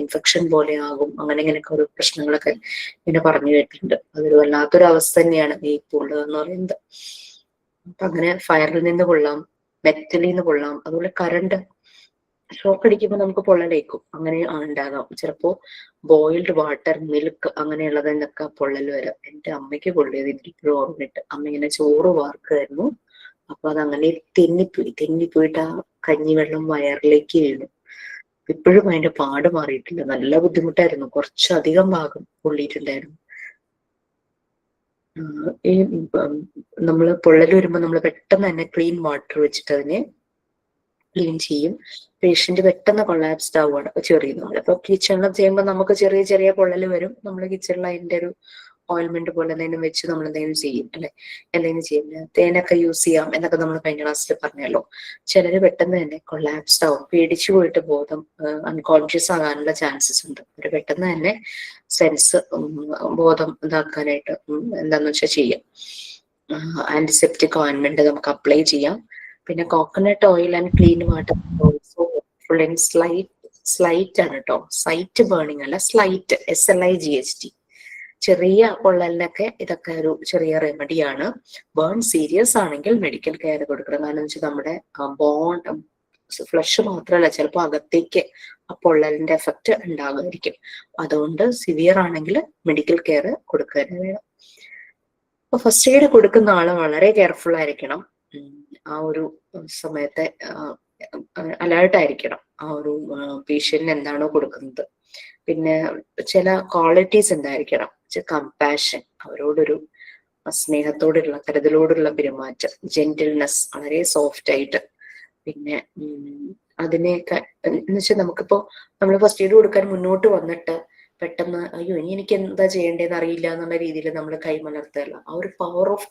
[SPEAKER 2] ഇൻഫെക്ഷൻ പോലെ ആകും, അങ്ങനെ ഇങ്ങനെയൊക്കെ ഓരോ പ്രശ്നങ്ങളൊക്കെ ഇങ്ങനെ പറഞ്ഞു കേട്ടിട്ടുണ്ട്. അതൊരു വല്ലാത്തൊരു അവസ്ഥ തന്നെയാണ് ഈ പൊള്ളുക എന്ന് പറയുന്നത്. അപ്പൊ അങ്ങനെ ഫയറിൽ നിന്ന് കൊള്ളാം, മെറ്റലിൽ നിന്ന് കൊള്ളാം, അതുപോലെ കറണ്ട് ഷോക്ക് അടിക്കുമ്പോൾ നമുക്ക് പൊള്ളലേക്കും, അങ്ങനെ ഉണ്ടാകാം. ചിലപ്പോ ബോയിൽഡ് വാട്ടർ, മിൽക്ക് അങ്ങനെയുള്ളതിൽ നിന്നൊക്കെ പൊള്ളൽ വരാം. എന്റെ അമ്മയ്ക്ക് പൊള്ളിയത് എനിക്കിപ്പോഴും ഓർമ്മയിട്ട്. അമ്മ ഇങ്ങനെ ചോറ് വാർക്കുമായിരുന്നു, അപ്പൊ അതങ്ങനെ തെന്നിപ്പോയിട്ട് ആ കഞ്ഞിവെള്ളം വയറിലേക്ക് വീണു. ഇപ്പോഴും അതിന്റെ പാട് മാറിയിട്ടില്ല. നല്ല ബുദ്ധിമുട്ടായിരുന്നു, കുറച്ചധികം ഭാഗം പൊള്ളിയിട്ടുണ്ടായിരുന്നു. ഈ നമ്മള് പൊള്ളൽ വരുമ്പോ നമ്മൾ പെട്ടെന്ന് തന്നെ ക്ലീൻ വാട്ടർ വെച്ചിട്ട് അതിനെ ക്ലീൻ ചെയ്യും. പേഷ്യന്റ് പെട്ടെന്ന് കൊളാപ്സ്ഡ് ആവുകയാണ് ചെറിയുന്നത്. അപ്പൊ കിച്ചണിൽ ചെയ്യുമ്പോൾ നമുക്ക് ചെറിയ ചെറിയ പൊള്ളൽ വരും. നമ്മൾ കിച്ചണിൽ അതിന്റെ ഒരു ഓയിൽമെന്റ് പോലെ എന്തെങ്കിലും വെച്ച് നമ്മൾ എന്തെങ്കിലും ചെയ്യും അല്ലെ, എന്തെങ്കിലും ചെയ്യും. തേനൊക്കെ യൂസ് ചെയ്യാം എന്നൊക്കെ നമ്മൾ കഴിഞ്ഞ ക്ലാസ്സിൽ പറഞ്ഞല്ലോ. ചിലര് പെട്ടെന്ന് തന്നെ കൊളാപ്സ്ഡ് ആവും, പേടിച്ചു പോയിട്ട് ബോധം അൺകോൺഷ്യസ് ആകാനുള്ള ചാൻസസ് ഉണ്ട്. ഒരു പെട്ടെന്ന് തന്നെ സെൻസ് ബോധം ഇതാക്കാനായിട്ട് എന്താന്ന് വെച്ചാൽ ചെയ്യാം. ആന്റിസെപ്റ്റിക് ഓയിൻമെന്റ് നമുക്ക് അപ്ലൈ ചെയ്യാം. പിന്നെ coconut oil and clean water also full in slight ആണ് കേട്ടോ. സൈറ്റ് ബേണിംഗ് അല്ല, സ്ലൈറ്റ്, SLIGHT. ചെറിയ പൊള്ളലിനൊക്കെ ഇതൊക്കെ ഒരു ചെറിയ റെമഡിയാണ്. ബേൺ സീരിയസ് ആണെങ്കിൽ മെഡിക്കൽ കെയർ കൊടുക്കണം. കാരണം വെച്ചാൽ നമ്മുടെ ഫ്ലഷ് മാത്രമല്ല, ചിലപ്പോൾ അകത്തേക്ക് ആ പൊള്ളലിന്റെ എഫക്റ്റ് ഉണ്ടാകുമായിരിക്കും. അതുകൊണ്ട് സിവിയർ ആണെങ്കിൽ മെഡിക്കൽ കെയർ കൊടുക്കുക തന്നെ വേണം. അപ്പൊ ഫസ്റ്റ് എയ്ഡ് കൊടുക്കുന്ന ആള് വളരെ കെയർഫുൾ ആയിരിക്കണം. ആ ഒരു സമയത്തെ അലേർട്ട് ആയിരിക്കണം ആ ഒരു പേഷ്യന്റിന് എന്താണോ കൊടുക്കുന്നത്. പിന്നെ ചില ക്വാളിറ്റീസ് എന്തായിരിക്കണം, കമ്പാഷൻ, അവരോടൊരു സ്നേഹത്തോടുള്ള കരുതലോടുള്ള പെരുമാറ്റം, ജെന്റിൽനെസ്, വളരെ സോഫ്റ്റ് ആയിട്ട്. പിന്നെ അതിനെയൊക്കെ എന്ന് വെച്ചാൽ നമുക്കിപ്പോ നമ്മൾ ഫസ്റ്റ് എയ്ഡ് കൊടുക്കാൻ മുന്നോട്ട് വന്നിട്ട് പെട്ടെന്ന് അയ്യോ ഇനി എനിക്ക് എന്താ ചെയ്യേണ്ടതെന്ന് അറിയില്ല എന്നുള്ള രീതിയിൽ നമ്മൾ കൈമലർത്തുകയല്ല. ആ ഒരു പവർ ഓഫ്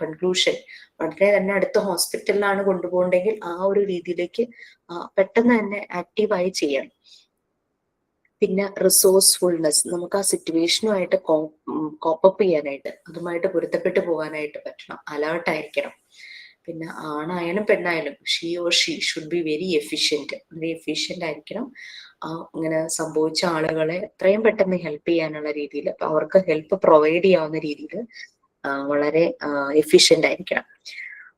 [SPEAKER 2] കൺക്ലൂഷൻ, വളരെ തന്നെ അടുത്ത ഹോസ്പിറ്റലിലാണ് കൊണ്ടുപോകണ്ടെങ്കിൽ ആ ഒരു രീതിയിലേക്ക് പെട്ടെന്ന് തന്നെ ആക്റ്റീവായി ചെയ്യണം. പിന്നെ റിസോഴ്സ്ഫുൾനെസ്, നമുക്ക് ആ സിറ്റുവേഷനുമായിട്ട് കോപ്പപ്പ് ചെയ്യാനായിട്ട്, അതുമായിട്ട് പൊരുത്തപ്പെട്ടു പോകാനായിട്ട് പറ്റണം, അലേർട്ട് ആയിരിക്കണം. പിന്നെ ആണായാലും പെണ്ണായാലും she should be very efficient ആയിരിക്കണം. ഇങ്ങനെ സംഭവിച്ച ആളുകളെ എത്രയും പെട്ടെന്ന് ഹെൽപ്പ് ചെയ്യാനുള്ള രീതിയിൽ, അവർക്ക് ഹെൽപ്പ് പ്രൊവൈഡ് ചെയ്യാവുന്ന രീതിയിൽ വളരെ എഫിഷ്യന്റ് ആയിരിക്കണം.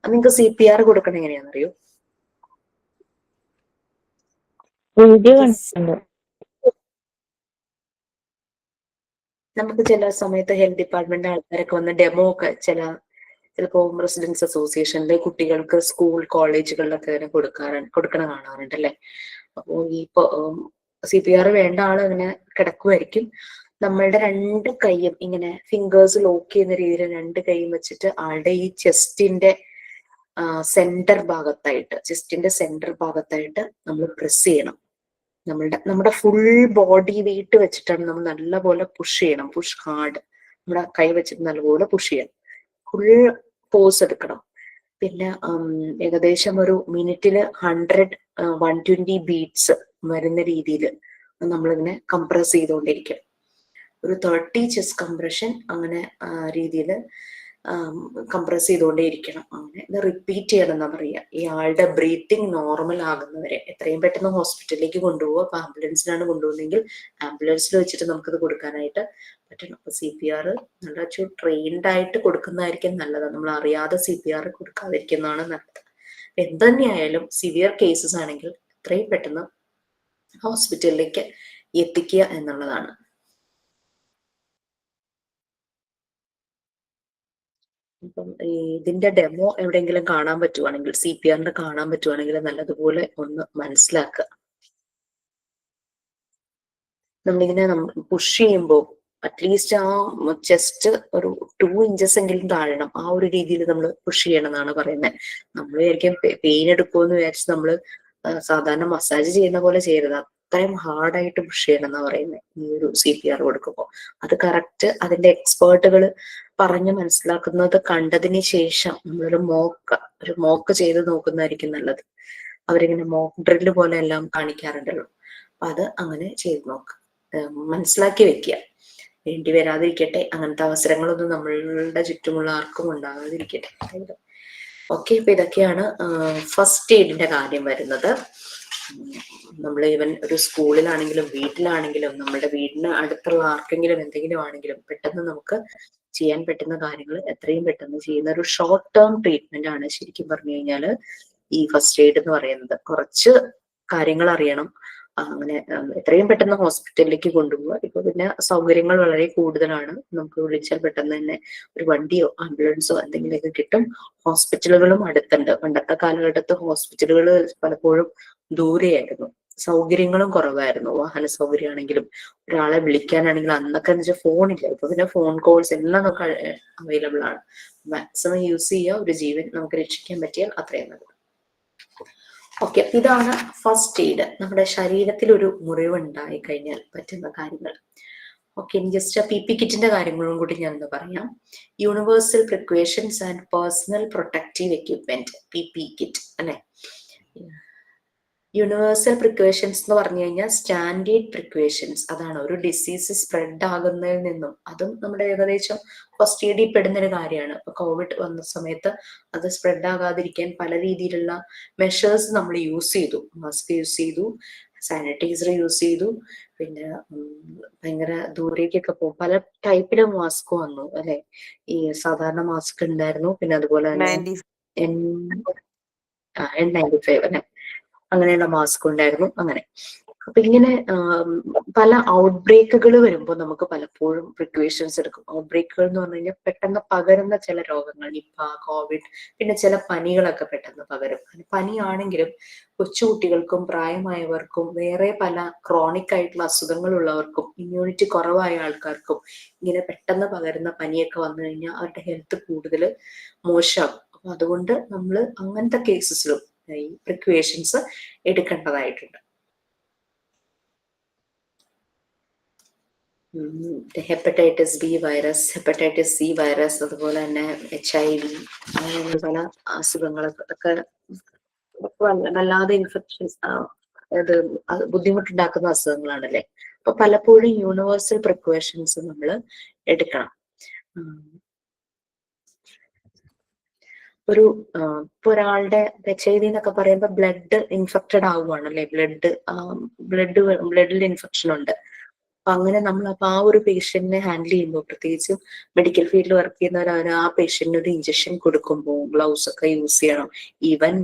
[SPEAKER 2] നിങ്ങൾക്ക് CPR കൊടുക്കണം എങ്ങനെയാണെന്നറിയോ? നമുക്ക് ചില സമയത്ത് ഹെൽത്ത് ഡിപ്പാർട്ട്മെന്റ് ആൾക്കാരൊക്കെ വന്ന് ഡെമോ ഒക്കെ ചിലപ്പോൾ റെസിഡൻസ് അസോസിയേഷനിലെ കുട്ടികൾക്ക് സ്കൂൾ കോളേജുകളിലൊക്കെ അങ്ങനെ കൊടുക്കണ കാണാറുണ്ട് അല്ലെ. അപ്പോൾ ഈ CPR വേണ്ട ആള് അങ്ങനെ കിടക്കുമായിരിക്കും. നമ്മളുടെ 2 കൈയും ഇങ്ങനെ ഫിംഗേഴ്സ് ലോക്ക് ചെയ്യുന്ന രീതിയിൽ 2 കൈയും വെച്ചിട്ട് ആളുടെ ഈ ചെസ്റ്റിന്റെ സെന്റർ ഭാഗത്തായിട്ട് നമ്മൾ പ്രസ് ചെയ്യണം. നമ്മുടെ ഫുൾ ബോഡി വെയിറ്റ് വെച്ചിട്ടാണ് നമ്മൾ നല്ലപോലെ പുഷ് ചെയ്യണം. പുഷ് ഹാർഡ്, നമ്മുടെ കൈ വെച്ചിട്ട് നല്ലപോലെ പുഷ് ചെയ്യണം. ഫുൾ പോസ് എടുക്കണം. പിന്നെ ഏകദേശം ഒരു മിനിറ്റില് 120 ബീറ്റ്സ് വരുന്ന രീതിയിൽ നമ്മളിങ്ങനെ കംപ്രസ് ചെയ്തുകൊണ്ടിരിക്കും. ഒരു 30 ചെസ്റ്റ് കംപ്രഷൻ അങ്ങനെ രീതിയിൽ കംപ്രസ് ചെയ്തുകൊണ്ടേയിരിക്കണം. അങ്ങനെ ഇത് റിപ്പീറ്റ് ചെയ്യണം എന്നാ പറയുക. ഈ ആളുടെ ബ്രീത്തിങ് നോർമൽ ആകുന്നവരെ എത്രയും പെട്ടെന്ന് ഹോസ്പിറ്റലിലേക്ക് കൊണ്ടുപോകുക. അപ്പൊ ആംബുലൻസിലാണ് കൊണ്ടുപോകുന്നതെങ്കിൽ ആംബുലൻസിൽ വെച്ചിട്ട് നമുക്കത് കൊടുക്കാനായിട്ട് പറ്റണം. അപ്പൊ CPR നല്ല ട്രെയിൻഡ് ആയിട്ട് കൊടുക്കുന്നതായിരിക്കും നല്ലത്. നമ്മൾ അറിയാതെ CPR കൊടുക്കാതിരിക്കുന്നതാണ് നല്ലത്. എന്ത് തന്നെയായാലും സിവിയർ കേസസ് ആണെങ്കിൽ എത്രയും പെട്ടെന്ന് ഹോസ്പിറ്റലിലേക്ക് എത്തിക്കുക എന്നുള്ളതാണ്. ഇപ്പം ഇതിന്റെ ഡെമോ എവിടെയെങ്കിലും കാണാൻ പറ്റുവാണെങ്കിൽ, CPRന്റെ കാണാൻ പറ്റുവാണെങ്കിൽ നല്ലതുപോലെ ഒന്ന് മനസ്സിലാക്കുക. നമ്മളിങ്ങനെ പുഷ് ചെയ്യുമ്പോൾ അറ്റ്ലീസ്റ്റ് ആ ചെസ്റ്റ് ഒരു 2 ഇഞ്ചസ് എങ്കിലും താഴണം. ആ ഒരു രീതിയിൽ നമ്മൾ പുഷ് ചെയ്യണം എന്നാണ് പറയുന്നത്. നമ്മൾ വിചാരിക്കും പെയിൻ എടുക്കുമെന്ന് വിചാരിച്ച് നമ്മള് സാധാരണ മസാജ് ചെയ്യുന്ന പോലെ ചെയ്യരുത്. അത്രയും ഹാർഡായിട്ട് പുഷ് ചെയ്യണം എന്നാ പറയുന്നത് ഈ ഒരു CPR കൊടുക്കുമ്പോൾ. അത് കറക്റ്റ് അതിന്റെ എക്സ്പേർട്ടുകൾ പറഞ്ഞ് മനസ്സിലാക്കുന്നത് കണ്ടതിന് ശേഷം നമ്മളൊരു മോക്ക് ചെയ്ത് നോക്കുന്നതായിരിക്കും നല്ലത്. അവരിങ്ങനെ മോക്ക് ഡ്രില്ല് പോലെ എല്ലാം കാണിക്കാറുണ്ടല്ലോ. അപ്പൊ അത് അങ്ങനെ ചെയ്ത് നോക്കുക, മനസ്സിലാക്കി വെക്കുക. വേണ്ടി വരാതിരിക്കട്ടെ, അങ്ങനത്തെ അവസരങ്ങളൊന്നും നമ്മളുടെ ചുറ്റുമുള്ള ആർക്കും ഉണ്ടാകാതിരിക്കട്ടെ. ഓക്കെ, ഇപ്പൊ ഇതൊക്കെയാണ് ഫസ്റ്റ് എയ്ഡിന്റെ കാര്യം വരുന്നത്. നമ്മൾ ഈവൻ ഒരു സ്കൂളിലാണെങ്കിലും വീട്ടിലാണെങ്കിലും നമ്മുടെ വീടിന് അടുത്തുള്ള ആർക്കെങ്കിലും എന്തെങ്കിലും ആണെങ്കിലും പെട്ടെന്ന് നമുക്ക് ചെയ്യാൻ പറ്റുന്ന കാര്യങ്ങൾ എത്രയും പെട്ടെന്ന് ചെയ്യുന്ന ഒരു ഷോർട്ട് ടേം ട്രീറ്റ്മെന്റ് ആണ് ശരിക്കും പറഞ്ഞു കഴിഞ്ഞാൽ ഈ ഫസ്റ്റ് എയ്ഡ് എന്ന് പറയുന്നത്. കുറച്ച് കാര്യങ്ങൾ അറിയണം, അങ്ങനെ എത്രയും പെട്ടെന്ന് ഹോസ്പിറ്റലിലേക്ക് കൊണ്ടുപോവുക. ഇപ്പൊ പിന്നെ സൗകര്യങ്ങൾ വളരെ കൂടുതലാണ്. നമുക്ക് വിളിച്ചാൽ പെട്ടെന്ന് തന്നെ ഒരു വണ്ടിയോ ആംബുലൻസോ എന്തെങ്കിലുമൊക്കെ കിട്ടും. ഹോസ്പിറ്റലുകളും അടുത്തുണ്ട്. പണ്ടത്തെ കാലഘട്ടത്ത് ഹോസ്പിറ്റലുകൾ പലപ്പോഴും ദൂരെയായിരുന്നു, സൗകര്യങ്ങളും കുറവായിരുന്നു. വാഹന സൗകര്യമാണെങ്കിലും ഒരാളെ വിളിക്കാനാണെങ്കിലും അന്നൊക്കെ എന്ന് വെച്ചാൽ ഫോണില്ല. ഇപ്പൊ പിന്നെ ഫോൺ കോൾസ് എല്ലാം നമുക്ക് അവൈലബിൾ ആണ്. മാക്സിമം യൂസ് ചെയ്യുക. ഒരു ജീവൻ നമുക്ക് രക്ഷിക്കാൻ പറ്റിയാൽ അത്രയും നല്ലത്. ഓക്കെ, ഇതാണ് ഫസ്റ്റ് എയ്ഡ്. നമ്മുടെ ശരീരത്തിൽ ഒരു മുറിവ് ഉണ്ടായി കഴിഞ്ഞാൽ പറ്റുന്ന കാര്യങ്ങൾ. ഓക്കെ, ജസ്റ്റ് PP കിറ്റിന്റെ കാര്യങ്ങളും കൂടി ഞാനൊന്ന് പറയാം. Universal precautions and personal protective equipment, PP kit അല്ലെ. യൂണിവേഴ്സൽ പ്രിക്വേഷൻസ് എന്ന് പറഞ്ഞു കഴിഞ്ഞാൽ സ്റ്റാൻഡേർഡ് പ്രിക്വേഷൻസ്. അതാണ് ഒരു ഡിസീസ് സ്പ്രെഡ് ആകുന്നതിൽ നിന്നും, അതും നമ്മുടെ ഏകദേശം ഫസ്റ്റ് എയ്ഡിൽ പെടുന്ന ഒരു കാര്യമാണ്. ഇപ്പൊ കോവിഡ് വന്ന സമയത്ത് അത് സ്പ്രെഡ് ആകാതിരിക്കാൻ പല രീതിയിലുള്ള മെഷേഴ്സ് നമ്മൾ യൂസ് ചെയ്തു. മാസ്ക് യൂസ് ചെയ്തു, സാനിറ്റൈസർ യൂസ് ചെയ്തു, പിന്നെ ഭയങ്കര ദൂരേക്കൊക്കെ പോകും. പല ടൈപ്പിലും മാസ്ക് വന്നു അല്ലെ. ഈ സാധാരണ മാസ്ക് ഉണ്ടായിരുന്നു, പിന്നെ അതുപോലെ തന്നെ N95 അല്ലെ, അങ്ങനെയുള്ള മാസ്ക് ഉണ്ടായിരുന്നു. അങ്ങനെ അപ്പൊ ഇങ്ങനെ പല ഔട്ട് ബ്രേക്കുകൾ വരുമ്പോൾ നമുക്ക് പലപ്പോഴും പ്രിക്വേഷൻസ് എടുക്കും. ഔട്ട് ബ്രേക്കുകൾ എന്ന് പറഞ്ഞു കഴിഞ്ഞാൽ പെട്ടെന്ന് പകരുന്ന ചില രോഗങ്ങൾ, നിപ്പ, കോവിഡ്, പിന്നെ ചില പനികളൊക്കെ പെട്ടെന്ന് പകരും. പനിയാണെങ്കിലും കൊച്ചുകുട്ടികൾക്കും പ്രായമായവർക്കും വേറെ പല ക്രോണിക് ആയിട്ടുള്ള അസുഖങ്ങളുള്ളവർക്കും ഇമ്മ്യൂണിറ്റി കുറവായ ആൾക്കാർക്കും ഇങ്ങനെ പെട്ടെന്ന് പകരുന്ന പനിയൊക്കെ വന്നു കഴിഞ്ഞാൽ അവരുടെ ഹെൽത്ത് കൂടുതൽ മോശമാകും. അപ്പൊ അതുകൊണ്ട് നമ്മൾ അങ്ങനത്തെ കേസസിലും ഈ പ്രിക്വേഷൻസ് എടുക്കേണ്ടതായിട്ടുണ്ട്. Hepatitis B virus, hepatitis C virus, അതുപോലെ തന്നെ HIV, അങ്ങനെയുള്ള പല അസുഖങ്ങളൊക്കെ വല്ലാതെ ഇൻഫെക്ഷൻസ് ബുദ്ധിമുട്ടുണ്ടാക്കുന്ന അസുഖങ്ങളാണല്ലേ. അപ്പൊ പലപ്പോഴും യൂണിവേഴ്സൽ പ്രിക്കോഷൻസ് നമ്മൾ എടുക്കണം. ഒരു ഇപ്പൊ ഒരാളുടെ HIV എന്നൊക്കെ പറയുമ്പോൾ ബ്ലഡ് ഇൻഫെക്റ്റഡ് ആവുകയാണല്ലേ, ബ്ലഡിൽ ഇൻഫെക്ഷൻ ഉണ്ട്. അപ്പൊ അങ്ങനെ നമ്മൾ അപ്പൊ ആ ഒരു പേഷ്യന്റിനെ ഹാൻഡിൽ ചെയ്യുമ്പോൾ, പ്രത്യേകിച്ചും മെഡിക്കൽ ഫീൽഡിൽ വർക്ക് ചെയ്യുന്നവരാണ്, ആ പേഷ്യന്റിന് ഒരു ഇഞ്ചക്ഷൻ കൊടുക്കുമ്പോൾ ഗ്ലൗസ് ഒക്കെ യൂസ് ചെയ്യണം. ഈവൻ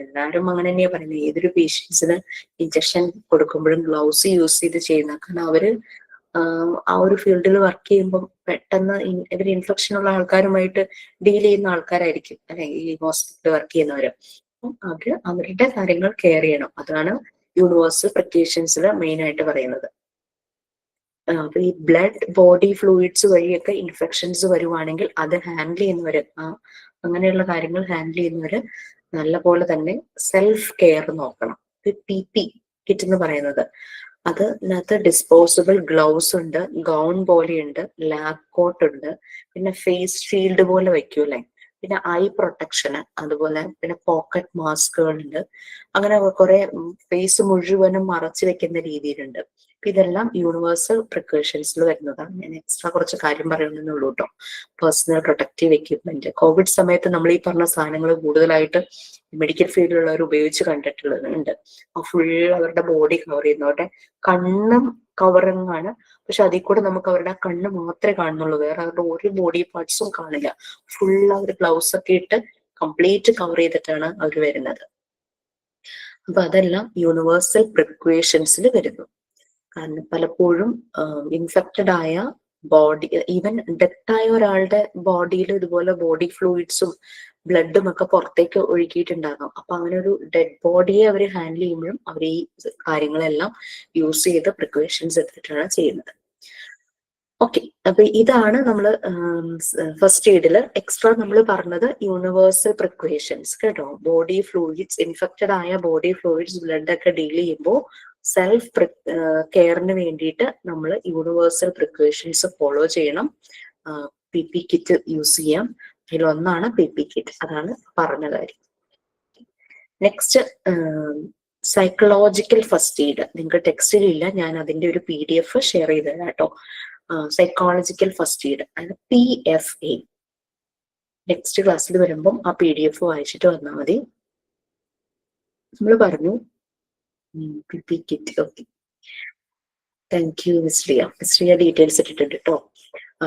[SPEAKER 2] എല്ലാവരും അങ്ങനെ തന്നെയാ പറയുന്നത്, ഏതൊരു പേഷ്യൻസിന് ഇഞ്ചക്ഷൻ കൊടുക്കുമ്പോഴും ഗ്ലൗസ് യൂസ് ചെയ്ത് ചെയ്യുന്ന. കാരണം അവര് ആ ഒരു ഫീൽഡിൽ വർക്ക് ചെയ്യുമ്പോൾ പെട്ടെന്ന് ഇവർ ഇൻഫെക്ഷൻ ഉള്ള ആൾക്കാരുമായിട്ട് ഡീൽ ചെയ്യുന്ന ആൾക്കാരായിരിക്കും അല്ലെ, ഈ ഹോസ്പിറ്റലിൽ വർക്ക് ചെയ്യുന്നവര്. അവര് അവരുടെ കാര്യങ്ങൾ കെയർ ചെയ്യണം. അതാണ് യൂണിവേഴ്സൽ പ്രിക്കോഷൻസിൽ മെയിൻ ആയിട്ട് പറയുന്നത്. അപ്പൊ ഈ ബ്ലഡ് ബോഡി ഫ്ലൂയിഡ്സ് വഴിയൊക്കെ ഇൻഫെക്ഷൻസ് വരുവാണെങ്കിൽ അത് ഹാൻഡിൽ ചെയ്യുന്നവര്, അങ്ങനെയുള്ള കാര്യങ്ങൾ ഹാൻഡിൽ ചെയ്യുന്നവര് നല്ല പോലെ തന്നെ സെൽഫ് കെയർ നോക്കണം. PP കിറ്റ് എന്ന് പറയുന്നത് അതിനകത്ത് ഡിസ്പോസിബിൾ ഗ്ലൗസ് ഉണ്ട്, ഗൗൺ പോലെയുണ്ട്, ലാബ് കോട്ട് ഉണ്ട്, പിന്നെ ഫേസ് ഷീൽഡ് പോലെ വെക്കൂല്ലേ, പിന്നെ ഐ പ്രൊട്ടക്ഷന്, അതുപോലെ പിന്നെ പോക്കറ്റ് മാസ്കുകളുണ്ട്. അങ്ങനെ കുറെ ഫേസ് മുഴുവനും മറച്ചു വെക്കുന്ന രീതിയിലുണ്ട്. ഇതെല്ലാം യൂണിവേഴ്സൽ പ്രിക്കോഷൻസിൽ വരുന്നതാണ്. ഞാൻ എക്സ്ട്രാ കുറച്ച് കാര്യം പറയുന്നുള്ളൂ കേട്ടോ. പേഴ്സണൽ പ്രൊട്ടക്റ്റീവ് എക്യുപ്മെന്റ് കോവിഡ് സമയത്ത് നമ്മൾ ഈ പറഞ്ഞ സാധനങ്ങൾ കൂടുതലായിട്ട് മെഡിക്കൽ ഫീൽഡിലുള്ളവർ ഉപയോഗിച്ച് കണ്ടിട്ടുള്ളതുണ്ട്. ഫുൾ അവരുടെ ബോഡി കവർ ചെയ്യുന്നവരുടെ കണ്ണും കവറിങ് ആണ്, പക്ഷെ അതിൽ കൂടെ നമുക്ക് അവരുടെ കണ്ണ് മാത്രമേ കാണുന്നുള്ളൂ, വേറെ അവരുടെ ഒരു ബോഡി പാർട്സും കാണില്ല. ഫുൾ അവർ ഗ്ലൗസ് ഒക്കെ ഇട്ട് കംപ്ലീറ്റ് കവർ ചെയ്തിട്ടാണ് അവർ വരുന്നത്. അപ്പൊ അതെല്ലാം യൂണിവേഴ്സൽ പ്രിക്കോഷൻസിൽ വരുന്നു. കാരണം പലപ്പോഴും ഇൻഫെക്റ്റഡ് ആയ ബോഡി, ഈവൻ ഡെത്ത് ആയ ഒരാളുടെ ബോഡിയിൽ ഇതുപോലെ ബോഡി ഫ്ലൂയിഡ്സും ബ്ലഡും ഒക്കെ പുറത്തേക്ക് ഒഴുകിയിട്ടുണ്ടാകാം. അപ്പൊ അങ്ങനെ ഒരു ഡെഡ് ബോഡിയെ അവർ ഹാൻഡിൽ ചെയ്യുമ്പോഴും അവർ ഈ കാര്യങ്ങളെല്ലാം യൂസ് ചെയ്ത് പ്രിക്കോഷൻസ് എടുത്തിട്ടാണ് ചെയ്യുന്നത്. ഓക്കെ, അപ്പൊ ഇതാണ് നമ്മൾ ഫസ്റ്റ് എയ്ഡിൽ എക്സ്ട്രാ നമ്മൾ പറഞ്ഞത് യൂണിവേഴ്സൽ പ്രിക്കോഷൻസ് കേട്ടോ. ബോഡി ഫ്ലൂയിഡ്സ്, ഇൻഫെക്റ്റഡ് ആയ ബോഡി ഫ്ലൂയിഡ്സ്, ബ്ലഡ് ഒക്കെ ഡീൽ ചെയ്യുമ്പോൾ സെൽഫ് കെയറിന് വേണ്ടിയിട്ട് നമ്മൾ യൂണിവേഴ്സൽ പ്രിക്കോഷൻസ് ഫോളോ ചെയ്യണം. PP കിറ്റ് യൂസ് ചെയ്യാം. അതിലൊന്നാണ് PP കിറ്റ്, അതാണ് പറഞ്ഞ കാര്യം. Next psychological first aid. നിങ്ങൾക്ക് ടെക്സ്റ്റിലില്ല, ഞാൻ അതിന്റെ ഒരു PDF ഷെയർ ചെയ്ത് തരാം കേട്ടോ. സൈക്കോളജിക്കൽ ഫസ്റ്റ് എയ്ഡ്, അതിന് PFA. നെക്സ്റ്റ് ക്ലാസ്സിൽ വരുമ്പം ആ PDF വായിച്ചിട്ട് വന്നാൽ മതി. നമ്മൾ പറഞ്ഞു PP kit. Okay, thank you മിസ്ട്രിയ ഡീറ്റെയിൽസ് ഇട്ടിട്ടുണ്ട് കേട്ടോ.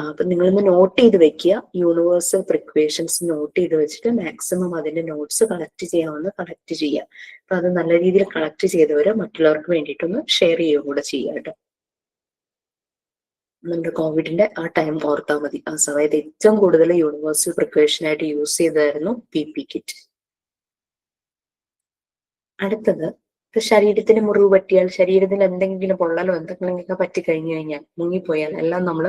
[SPEAKER 2] അപ്പൊ നിങ്ങളൊന്ന് നോട്ട് ചെയ്ത് വെക്കുക. യൂണിവേഴ്സൽ പ്രിക്കോഷൻസ് നോട്ട് ചെയ്ത് വെച്ചിട്ട് മാക്സിമം അതിന്റെ നോട്ട്സ് കളക്ട് ചെയ്യാവുന്ന കളക്ട് ചെയ്യുക. അപ്പൊ അത് നല്ല രീതിയിൽ കളക്ട് ചെയ്തവര് മറ്റുള്ളവർക്ക് വേണ്ടിയിട്ടൊന്ന് ഷെയർ ചെയ്യുക കൂടെ ചെയ്യുക കേട്ടോ. നമ്മുടെ കോവിഡിന്റെ ആ ടൈം ഓർത്താൽ മതി. ആ സമയത്ത് ഏറ്റവും കൂടുതൽ യൂണിവേഴ്സൽ പ്രിക്കോഷൻ ആയിട്ട് യൂസ് ചെയ്തായിരുന്നു PP കിറ്റ്. അടുത്തത്, ശരീരത്തിന് മുറിവ് പറ്റിയാൽ, ശരീരത്തിൽ എന്തെങ്കിലും പൊള്ളലോ എന്തെങ്കിലുമൊക്കെ പറ്റിക്കഴിഞ്ഞു കഴിഞ്ഞാൽ, മുങ്ങിപ്പോയാൽ എല്ലാം നമ്മൾ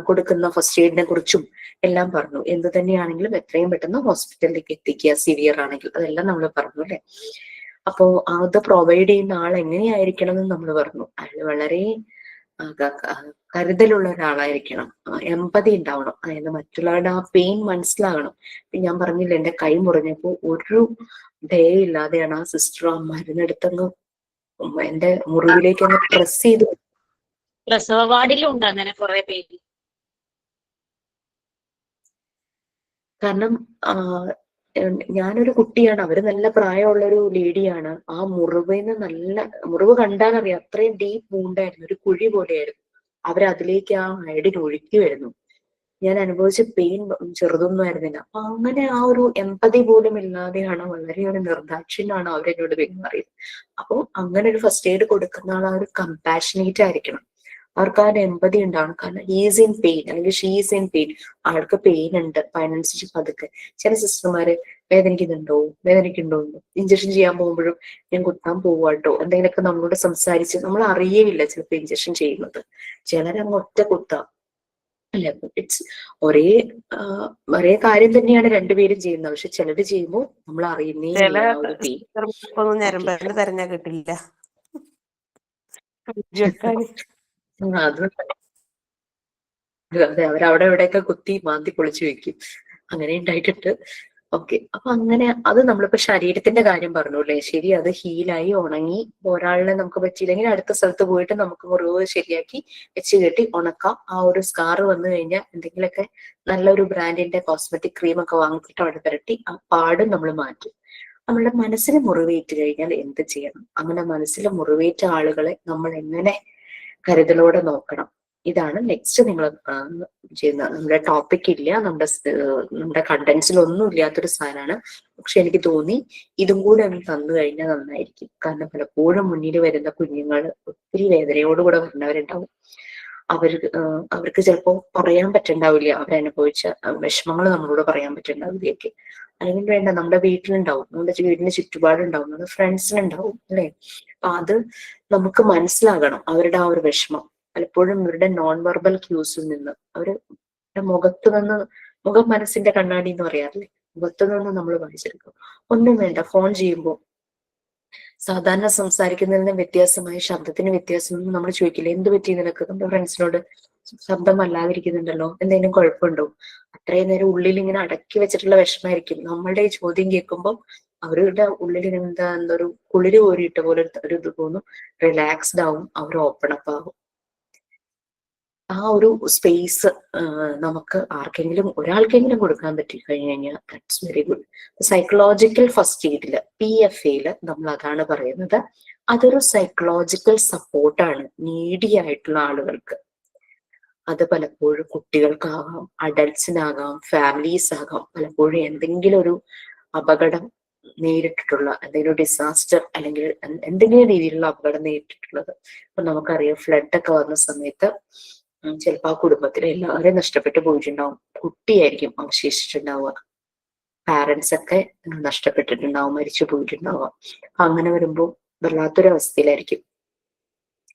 [SPEAKER 2] കൊടുക്കുന്ന ഫസ്റ്റ് എയ്ഡിനെ കുറിച്ചും എല്ലാം പറഞ്ഞു. എന്ത് തന്നെയാണെങ്കിലും എത്രയും പെട്ടെന്ന് ഹോസ്പിറ്റലിലേക്ക് എത്തിക്കുക, സിവിയർ ആണെങ്കിൽ, അതെല്ലാം നമ്മൾ പറഞ്ഞു അല്ലെ. അപ്പോ അത് പ്രൊവൈഡ് ചെയ്യുന്ന ആൾ എങ്ങനെയായിരിക്കണം എന്ന് നമ്മൾ പറഞ്ഞു. അയാൾ വളരെ കരുതലുള്ള ഒരാളായിരിക്കണം, എമ്പതി ഉണ്ടാവണം, അതായത് മറ്റുള്ളവരുടെ ആ പെയിൻ മനസ്സിലാകണം. ഞാൻ പറഞ്ഞില്ല, എന്റെ കൈ മുറിഞ്ഞപ്പോ ഒരു ഡേ ഇല്ലാതെയാണ് ആ സിസ്റ്റർ ആ മരുന്നെടുത്തങ്ങ് എന്റെ മുറിവിലേക്ക് അങ്ങ് പ്രസ് ചെയ്ത്.
[SPEAKER 6] പ്രസവ വാർഡിലും അങ്ങനെ കുറെ പേര്.
[SPEAKER 2] കാരണം ഞാനൊരു കുട്ടിയാണ്, അവര് നല്ല പ്രായമുള്ളൊരു ലേഡിയാണ്. ആ മുറിവിന് മുറിവ് കണ്ടാൽ അറിയാം, അത്രയും ഡീപ്പ് വൂണ്ടായിരുന്നു, ഒരു കുഴി പോലെയായിരുന്നു. അവരതിലേക്ക് ആ അയഡിൻ ഒഴിക്കുമായിരുന്നു. ഞാൻ അനുഭവിച്ച പെയിൻ ചെറുതൊന്നും ആയിരുന്നില്ല. അപ്പൊ അങ്ങനെ ആ ഒരു എമ്പതി പോലും ഇല്ലാതെയാണ്, വളരെ ഒരു നിർദാക്ഷിണ്യാണ് അവരെന്നോട് പെരുമാറിയത്. അപ്പൊ അങ്ങനെ ഒരു ഫസ്റ്റ് എയ്ഡ് കൊടുക്കുന്ന ആൾ ആ ഒരു കമ്പാഷനേറ്റ് ആയിരിക്കണം. അവർക്ക് ആ ഒരു എമ്പതി ഉണ്ടാവണം. കാരണം ഹീസ് ഇൻ പെയിൻ അല്ലെങ്കിൽ ഷീസ് ഇൻ പെയിൻ, ആൾക്ക് പെയിൻ ഉണ്ട്, അപ്പൊ അതിനനുസരിച്ച് പതുക്കെ. ചില സിസ്റ്റർമാര് വേദനിക്കുന്നുണ്ടോ, ഇഞ്ചക്ഷൻ ചെയ്യാൻ പോകുമ്പോഴും ഞാൻ കുത്താൻ പോവാട്ടോ എന്തെങ്കിലുമൊക്കെ നമ്മളോട് സംസാരിച്ച്, നമ്മൾ അറിയേയില്ല ചിലപ്പോൾ ഇഞ്ചക്ഷൻ ചെയ്യുന്നത്. ചിലരങ്ങ് ഒറ്റ കുത്താം അല്ലെ. ഇറ്റ്സ് ഒരേ കാര്യം തന്നെയാണ് രണ്ടുപേരും ചെയ്യുന്നത്, പക്ഷെ ചിലര് ചെയ്യുമ്പോൾ നമ്മൾ അറിയുന്നേ
[SPEAKER 5] തെരഞ്ഞാ കിട്ടില്ല.
[SPEAKER 2] അതെ, അവരവിടെ എവിടെയൊക്കെ കുത്തി മാന്തി പൊളിച്ചു വെക്കും. അങ്ങനെ ഉണ്ടായിട്ടുണ്ട്. ഓക്കെ. അപ്പൊ അങ്ങനെ അത് നമ്മളിപ്പോ ശരീരത്തിന്റെ കാര്യം പറഞ്ഞു അല്ലേ? ശരി, അത് ഹീലായി ഉണങ്ങി ഒരാളിനെ നമുക്ക് പറ്റിയില്ലെങ്കിൽ അടുത്ത സ്ഥലത്ത് പോയിട്ട് നമുക്ക് മുറിവ് ശരിയാക്കി വെച്ച് കെട്ടി ഉണക്കാം. ആ ഒരു സ്കാർ വന്നു കഴിഞ്ഞാൽ എന്തെങ്കിലുമൊക്കെ നല്ലൊരു ബ്രാൻഡിന്റെ കോസ്മെറ്റിക് ക്രീം ഒക്കെ വാങ്ങിച്ചിട്ട് അവിടെ പുരട്ടി ആ പാടും നമ്മൾ മാറ്റും. നമ്മളുടെ മനസ്സിന് മുറിവേറ്റ് കഴിഞ്ഞാൽ എന്ത് ചെയ്യണം? അങ്ങനെ മനസ്സിൽ മുറിവേറ്റ ആളുകളെ നമ്മൾ എങ്ങനെ കരുതലോടെ നോക്കണം? ഇതാണ് നെക്സ്റ്റ് നിങ്ങൾ ചെയ്യുന്നത്. നമ്മുടെ ടോപ്പിക് ഇല്ല, നമ്മുടെ കണ്ടന്റ്സിൽ ഒന്നും ഇല്ലാത്തൊരു സാധനമാണ്. പക്ഷെ എനിക്ക് തോന്നി ഇതും കൂടെ ഒന്ന് തന്നു കഴിഞ്ഞാൽ നന്നായിരിക്കും. കാരണം പലപ്പോഴും മുന്നിൽ വരുന്ന കുഞ്ഞുങ്ങൾ ഒത്തിരി വേദനയോടുകൂടെ വരുന്നവരുണ്ടാവും. അവർക്ക് ചിലപ്പോൾ പറയാൻ പറ്റുണ്ടാവില്ല, അവരനുഭവിച്ച വിഷമങ്ങൾ നമ്മളോട് പറയാൻ പറ്റുണ്ടാവില്ലേക്ക്. അല്ലെങ്കിൽ വേണ്ട, നമ്മുടെ വീട്ടിലുണ്ടാവും, നമ്മുടെ വീടിന് ചുറ്റുപാടുണ്ടാവും, നമ്മുടെ ഫ്രണ്ട്സിനുണ്ടാവും അല്ലെ? അപ്പൊ അത് നമുക്ക് മനസ്സിലാകണം അവരുടെ ആ ഒരു വിഷമം. പലപ്പോഴും ഇവരുടെ നോൺ വെർബൽ ക്യൂസിൽ നിന്ന് അവരുടെ മുഖത്ത് നിന്ന്, മുഖം മനസ്സിന്റെ കണ്ണാടി എന്ന് പറയാറില്ലേ, മുഖത്ത് നിന്ന് നമ്മൾ വായിച്ചെടുക്കും. ഒന്നും വേണ്ട, ഫോൺ ചെയ്യുമ്പോൾ സാധാരണ സംസാരിക്കുന്നതിന് വ്യത്യാസമായി ശബ്ദത്തിന് വ്യത്യാസം നമ്മൾ ചോദിക്കില്ല, എന്ത് പറ്റി നിനക്ക്? നമ്മുടെ ഫ്രണ്ട്സിനോട് ശബ്ദം വല്ലാതിരിക്കുന്നുണ്ടല്ലോ, എന്തെങ്കിലും കുഴപ്പമുണ്ടോ? അത്രയും നേരം ഉള്ളിൽ ഇങ്ങനെ അടക്കി വെച്ചിട്ടുള്ള വിഷമായിരിക്കും. നമ്മളുടെ ഈ ചോദ്യം കേൾക്കുമ്പോൾ അവരുടെ ഉള്ളിൽ എന്തൊരു കുളിര് കോരിയിട്ട പോലെ ഒരു ഇത് തോന്നും, റിലാക്സ്ഡ് ആവും, അവർ ഓപ്പൺ അപ്പ് ആവും. ആ ഒരു സ്പേസ് നമുക്ക് ആർക്കെങ്കിലും ഒരാൾക്കെങ്കിലും കൊടുക്കാൻ പറ്റി കഴിഞ്ഞു കഴിഞ്ഞാൽ that's very good. Psychological first എയ്ഡില് PFAയില് നമ്മൾ അതാണ് പറയുന്നത്. അതൊരു സൈക്കോളജിക്കൽ സപ്പോർട്ടാണ് നീഡി ആയിട്ടുള്ള ആളുകൾക്ക്. അത് പലപ്പോഴും കുട്ടികൾക്കാകാം, അഡൽട്സിനാകാം, ഫാമിലീസ് ആകാം. പലപ്പോഴും എന്തെങ്കിലും ഒരു അപകടം നേരിട്ടിട്ടുള്ള, എന്തെങ്കിലും ഡിസാസ്റ്റർ അല്ലെങ്കിൽ എന്തെങ്കിലും രീതിയിലുള്ള അപകടം നേരിട്ടിട്ടുള്ളത്. ഇപ്പൊ നമുക്കറിയാം, ഫ്ലഡ് ഒക്കെ വന്ന സമയത്ത് ചിലപ്പോൾ ആ കുടുംബത്തിലെ എല്ലാവരെയും നഷ്ടപ്പെട്ടു പോയിട്ടുണ്ടാവും. കുട്ടിയായിരിക്കും അവശേഷിച്ചിട്ടുണ്ടാവുക, പാരന്റ്സ് ഒക്കെ നഷ്ടപ്പെട്ടിട്ടുണ്ടാവും, മരിച്ചു പോയിട്ടുണ്ടാവുക. അങ്ങനെ വരുമ്പോൾ വല്ലാത്തൊരവസ്ഥയിലായിരിക്കും.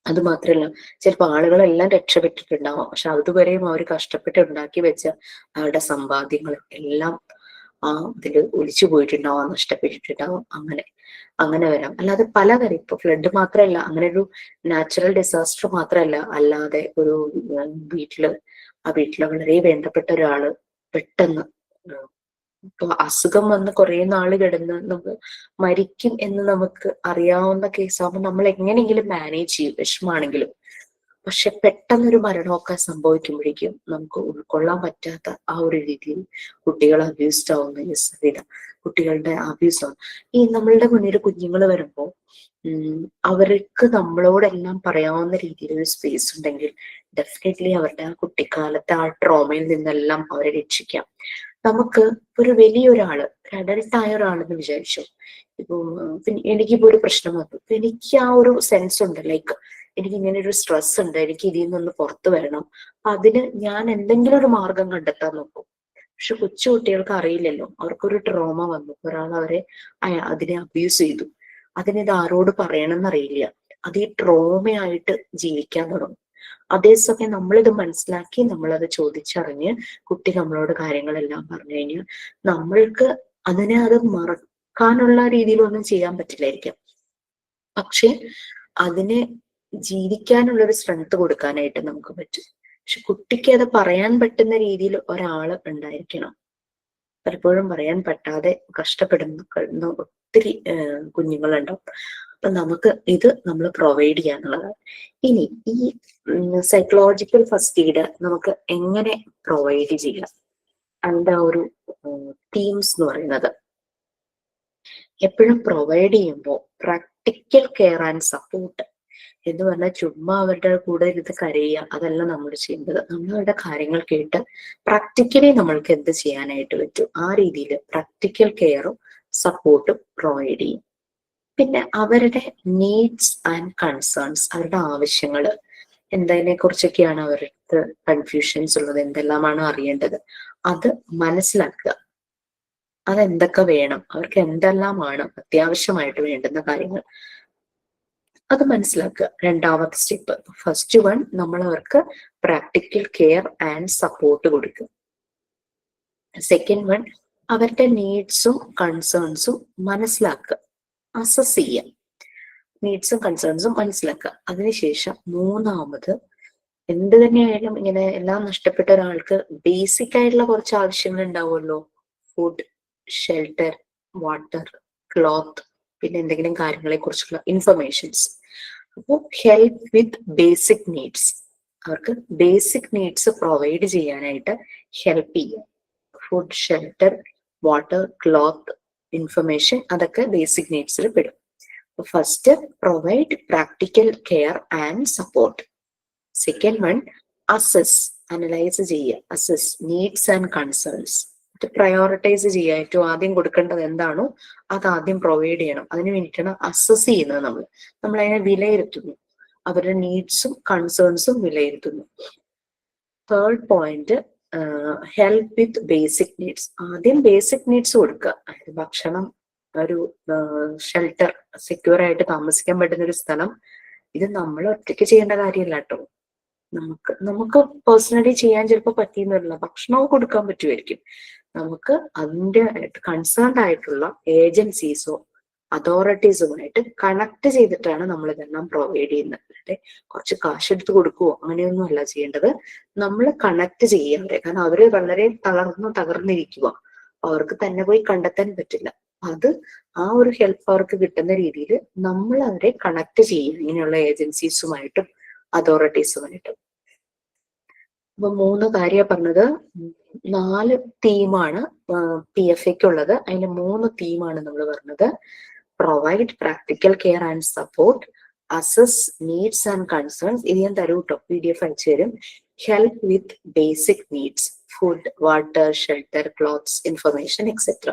[SPEAKER 2] അത് മാത്രമല്ല, ചിലപ്പോൾ ആളുകളെല്ലാം രക്ഷപ്പെട്ടിട്ടുണ്ടാവാം, പക്ഷെ അതുവരെയും അവർ കഷ്ടപ്പെട്ട് ഉണ്ടാക്കി വെച്ച അവരുടെ സമ്പാദ്യങ്ങൾ എല്ലാം ഇതിൽ ഒലിച്ചു പോയിട്ടുണ്ടാവാം, നഷ്ടപ്പെട്ടിട്ടുണ്ടാവാം. അങ്ങനെ വരാം. അല്ലാതെ പലതരം, ഇപ്പൊ ഫ്ലഡ് മാത്രമല്ല, അങ്ങനെ ഒരു നാച്ചുറൽ ഡിസാസ്റ്റർ മാത്രമല്ല, അല്ലാതെ ഒരു ആ വീട്ടില് വളരെ വേണ്ടപ്പെട്ട ഒരാള് പെട്ടെന്ന് ഇപ്പൊ അസുഖം വന്ന് കുറെ നാള് കിടന്ന് നമുക്ക് മരിക്കും എന്ന് നമുക്ക് അറിയാവുന്ന കേസാകുമ്പോൾ നമ്മൾ എങ്ങനെയെങ്കിലും മാനേജ് ചെയ്യും, വിഷമാണെങ്കിലും. പക്ഷെ പെട്ടെന്നൊരു മരണമൊക്കെ സംഭവിക്കുമ്പോഴേക്കും നമുക്ക് ഉൾക്കൊള്ളാൻ പറ്റാത്ത ആ ഒരു രീതിയിൽ കുട്ടികൾ അബ്യൂസ്ഡ് ആവുന്ന സാധ്യത, കുട്ടികളുടെ അബ്യൂസ് ആവും. ഈ നമ്മളുടെ മുന്നിൽ കുഞ്ഞുങ്ങൾ വരുമ്പോൾ അവർക്ക് നമ്മളോടെല്ലാം പറയാവുന്ന രീതിയിൽ ഒരു സ്പേസ് ഉണ്ടെങ്കിൽ ഡെഫിനറ്റ്ലി അവരുടെ ആ കുട്ടിക്കാലത്തെ ആ ട്രോമയിൽ നിന്നെല്ലാം അവരെ രക്ഷിക്കാം. നമുക്ക് ഒരു വലിയൊരാള്, ഒരു അഡൽട്ടായ ഒരാളെന്ന് വിചാരിച്ചു, ഇപ്പൊ എനിക്കിപ്പോ ഒരു പ്രശ്നം വന്നു, എനിക്ക് ആ ഒരു സെൻസ് ഉണ്ട്, ലൈക്ക് എനിക്ക് ഇങ്ങനെ ഒരു സ്ട്രെസ് ഉണ്ട്, എനിക്ക് ഇതിൽ നിന്ന് പുറത്തു വരണം, അതിന് ഞാൻ എന്തെങ്കിലും ഒരു മാർഗം കണ്ടെത്താൻ നോക്കും. പക്ഷെ കൊച്ചു കുട്ടികൾക്ക് അറിയില്ലല്ലോ, അവർക്കൊരു ട്രോമ വന്നു, ഒരാൾ അവരെ അതിനെ അബ്യൂസ് ചെയ്തു, അതിനിത് ആരോട് പറയണമെന്ന് അറിയില്ല, അത് ഈ ട്രോമയായിട്ട് ജീവിക്കാൻ തുടങ്ങും. അതേസമയം നമ്മളിത് മനസ്സിലാക്കി നമ്മളത് ചോദിച്ചറിഞ്ഞ് കുട്ടി നമ്മളോട് കാര്യങ്ങളെല്ലാം പറഞ്ഞു കഴിഞ്ഞാൽ നമ്മൾക്ക് അതിനെ അത് മറക്കാനുള്ള രീതിയിലൊന്നും ചെയ്യാൻ പറ്റില്ലായിരിക്കാം, പക്ഷെ അതിനെ ജീവിക്കാനുള്ളൊരു സ്ട്രെങ്ത് കൊടുക്കാനായിട്ട് നമുക്ക് പറ്റും. പക്ഷെ കുട്ടിക്ക് അത് പറയാൻ പറ്റുന്ന രീതിയിൽ ഒരാള് ഉണ്ടായിരിക്കണം. പലപ്പോഴും പറയാൻ പറ്റാതെ കഷ്ടപ്പെടുന്ന ഒത്തിരി കുഞ്ഞുങ്ങളുണ്ടാവും. അപ്പൊ നമുക്ക് ഇത് നമ്മൾ പ്രൊവൈഡ് ചെയ്യാന്നുള്ളതാണ്. ഇനി ഈ സൈക്കോളജിക്കൽ ഫസ്റ്റ് എയ്ഡ് നമുക്ക് എങ്ങനെ പ്രൊവൈഡ് ചെയ്യാം, അതിന്റെ ഒരു തീംസ് എന്ന് പറയുന്നത്, എപ്പോഴും പ്രൊവൈഡ് ചെയ്യുമ്പോൾ പ്രാക്ടിക്കൽ കെയർ ആൻഡ് സപ്പോർട്ട് എന്ന് പറഞ്ഞാൽ ചുമ്മാ അവരുടെ കൂടെ ഇരുന്ന് കരയുക അതല്ല നമ്മൾ ചെയ്യേണ്ടത്. നമ്മൾ അവരുടെ കാര്യങ്ങൾ കേട്ട് പ്രാക്ടിക്കലി നമ്മൾക്ക് എന്ത് ചെയ്യാനായിട്ട് പറ്റും ആ രീതിയിൽ പ്രാക്ടിക്കൽ കെയറും സപ്പോർട്ടും പ്രൊവൈഡ് ചെയ്യും. പിന്നെ അവരുടെ നീഡ്സ് ആൻഡ് കൺസേൺസ്, അവരുടെ ആവശ്യങ്ങൾ എന്നതിനെ കുറിച്ചൊക്കെയാണ് അവർക്ക് കൺഫ്യൂഷൻസ് ഉള്ളത്, എന്തെല്ലാമാണ് അറിയേണ്ടത് അത് മനസ്സിലാക്കുക. അതെന്തൊക്കെ വേണം, അവർക്ക് എന്തെല്ലാമാണ് അത്യാവശ്യമായിട്ട് വേണ്ടുന്ന കാര്യങ്ങൾ അത് മനസ്സിലാക്കുക. രണ്ടാമത്തെ സ്റ്റെപ്പ്. ഫസ്റ്റ് വൺ, നമ്മൾ അവർക്ക് പ്രാക്ടിക്കൽ കെയർ ആൻഡ് സപ്പോർട്ട് കൊടുക്കുക. സെക്കൻഡ് വൺ, അവരുടെ നീഡ്സും കൺസേൺസും മനസ്സിലാക്കുക, അസസ് ചെയ്യുക, നീഡ്സും കൺസേൺസും മനസ്സിലാക്കുക. അതിനുശേഷം മൂന്നാമത്, എന്ത് തന്നെയായാലും ഇങ്ങനെ എല്ലാം നഷ്ടപ്പെട്ട ഒരാൾക്ക് ബേസിക് ആയിട്ടുള്ള കുറച്ച് ആവശ്യങ്ങൾ ഉണ്ടാവുമല്ലോ, ഫുഡ്, ഷെൽട്ടർ, വാട്ടർ, ക്ലോത്ത്, പിന്നെ എന്തെങ്കിലും കാര്യങ്ങളെ കുറിച്ചുള്ള ഇൻഫർമേഷൻസ്. അപ്പോൾ ഹെൽപ്പ് വിത്ത് ബേസിക് നീഡ്സ്, അവർക്ക് ബേസിക് നീഡ്സ് പ്രൊവൈഡ് ചെയ്യാനായിട്ട് ഹെൽപ്പ് ചെയ്യുക. Food, shelter, water, cloth, information, അതൊക്കെ ബേസിക് നീഡ്സിൽ പെടും. First, provide practical care and support. Second one, assess, analyse ചെയ്യുക, assess needs and concerns, prioritise ചെയ്യുക. ഏറ്റവും ആദ്യം കൊടുക്കേണ്ടത് എന്താണോ അത് ആദ്യം പ്രൊവൈഡ് ചെയ്യണം. അതിന് വേണ്ടിയിട്ടാണ് അസസ് ചെയ്യുന്നത്. നമ്മൾ അതിനെ വിലയിരുത്തുന്നു, അവരുടെ നീഡ്സും കൺസേൺസും വിലയിരുത്തുന്നു. Third point, help with basic needs. ആദ്യം ബേസിക് നീഡ്സ് കൊടുക്കുക. അതായത് ഭക്ഷണം, ഒരു ഷെൽട്ടർ, സെക്യൂർ ആയിട്ട് താമസിക്കാൻ പറ്റുന്ന ഒരു സ്ഥലം. ഇത് നമ്മൾ ഒറ്റയ്ക്ക് ചെയ്യേണ്ട കാര്യമല്ല കേട്ടോ. നമുക്ക് പേഴ്സണലി ചെയ്യാൻ ചിലപ്പോൾ പറ്റിയെന്നില്ല, ഭക്ഷണവും കൊടുക്കാൻ പറ്റുമായിരിക്കും. നമുക്ക് അതിൻ്റെ കൺസേൺഡ് ആയിട്ടുള്ള ഏജൻസീസോ അതോറിറ്റീസുമായിട്ട് കണക്ട് ചെയ്തിട്ടാണ് നമ്മൾ ഇതെല്ലാം പ്രൊവൈഡ് ചെയ്യുന്നത്. അല്ലെ കുറച്ച് കാശ് എടുത്ത് കൊടുക്കുവോ അങ്ങനെയൊന്നും അല്ല ചെയ്യേണ്ടത്. നമ്മൾ കണക്ട് ചെയ്യുക അവരെ. കാരണം അവര് വളരെ തകർന്നിരിക്കുക, അവർക്ക് തന്നെ പോയി കണ്ടെത്താൻ പറ്റില്ല. അത് ആ ഒരു ഹെൽപ്പ് അവർക്ക് കിട്ടുന്ന രീതിയിൽ നമ്മൾ അവരെ കണക്ട് ചെയ്യും ഇങ്ങനെയുള്ള ഏജൻസീസുമായിട്ടും അതോറിറ്റീസുമായിട്ടും. അപ്പൊ 3 കാര്യമാണ് പറഞ്ഞത്. 4 തീമാണ് PFAക്ക് ഉള്ളത്. അതിന് 3 തീമാണ് നമ്മൾ പറഞ്ഞത്. Provide practical care and support, assess needs and concerns, ഇത് ഞാൻ തരൂ കേട്ടോ, PDF അയച്ചു തരും. Help with basic needs, food, water, shelter, clothes, information, etcetera.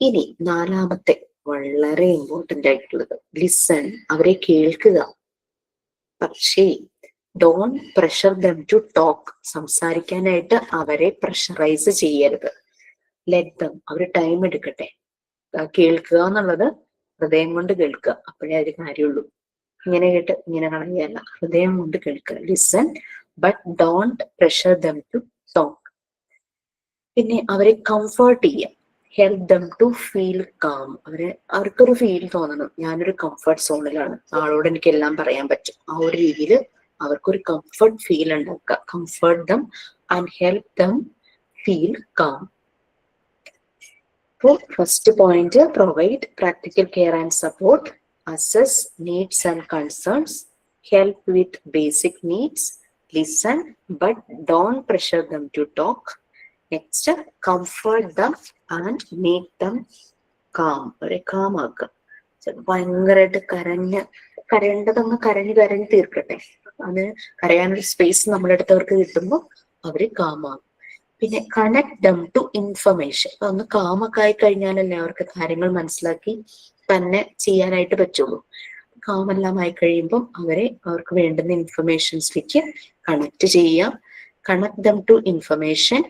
[SPEAKER 2] ഇനി 4ാമത്തെ വളരെ ഇമ്പോർട്ടന്റ് ആയിട്ടുള്ളത്, ലിസൺ, അവരെ കേൾക്കുക. പക്ഷേ don't pressure them to talk, സംസാരിക്കാനായിട്ട് അവരെ പ്രഷറൈസ് ചെയ്യരുത്. ലെറ്റ് ദം, അവർ ടൈം എടുക്കട്ടെ. കേൾക്കുക എന്നുള്ളത് ഹൃദയം കൊണ്ട് കേൾക്കുക, അപ്പോഴേ ഒരു കാര്യമുള്ളൂ. ഇങ്ങനെ കേട്ട് ഇങ്ങനെ കളയല്ല, ഹൃദയം കൊണ്ട് കേൾക്കുക. Listen but don't pressure them to talk. പിന്നെ അവരെ കംഫർട്ട് ചെയ്യുക. Help them to feel calm, അവർക്കൊരു ഫീൽ തോന്നണം, ഞാനൊരു കംഫർട്ട് സോണിലാണ്, ആളോട് എനിക്ക് എല്ലാം പറയാൻ പറ്റും. ആ ഒരു രീതിയിൽ അവർക്കൊരു കംഫർട്ട് ഫീൽ ഉണ്ടാക്കുക. Comfort them and help them feel calm. അപ്പോൾ first point, provide practical care and support, assess needs and concerns, help with basic needs, listen but don't pressure them to talk. Next, comfort them and make them calm, അവരെ calm ആക്കുക. ഭയങ്കരമായിട്ട് കരയേണ്ടതങ്ങ് കരഞ്ഞ് തീർക്കട്ടെ. അത് കരയാനൊരു space നമ്മുടെ അടുത്തവർക്ക് കിട്ടുമ്പോൾ അവര് കാമാകും. പിന്നെ കണക്ട് ദം ടു ഇൻഫർമേഷൻ, ഒന്ന് കാമൊക്കെ ആയി കഴിഞ്ഞാലല്ലേ അവർക്ക് കാര്യങ്ങൾ മനസ്സിലാക്കി തന്നെ ചെയ്യാനായിട്ട് പറ്റുള്ളൂ. കാമെല്ലാം ആയി കഴിയുമ്പോൾ അവർക്ക് വേണ്ടുന്ന ഇൻഫർമേഷൻസിലേക്ക് കണക്ട് ചെയ്യാം. Connect them to information,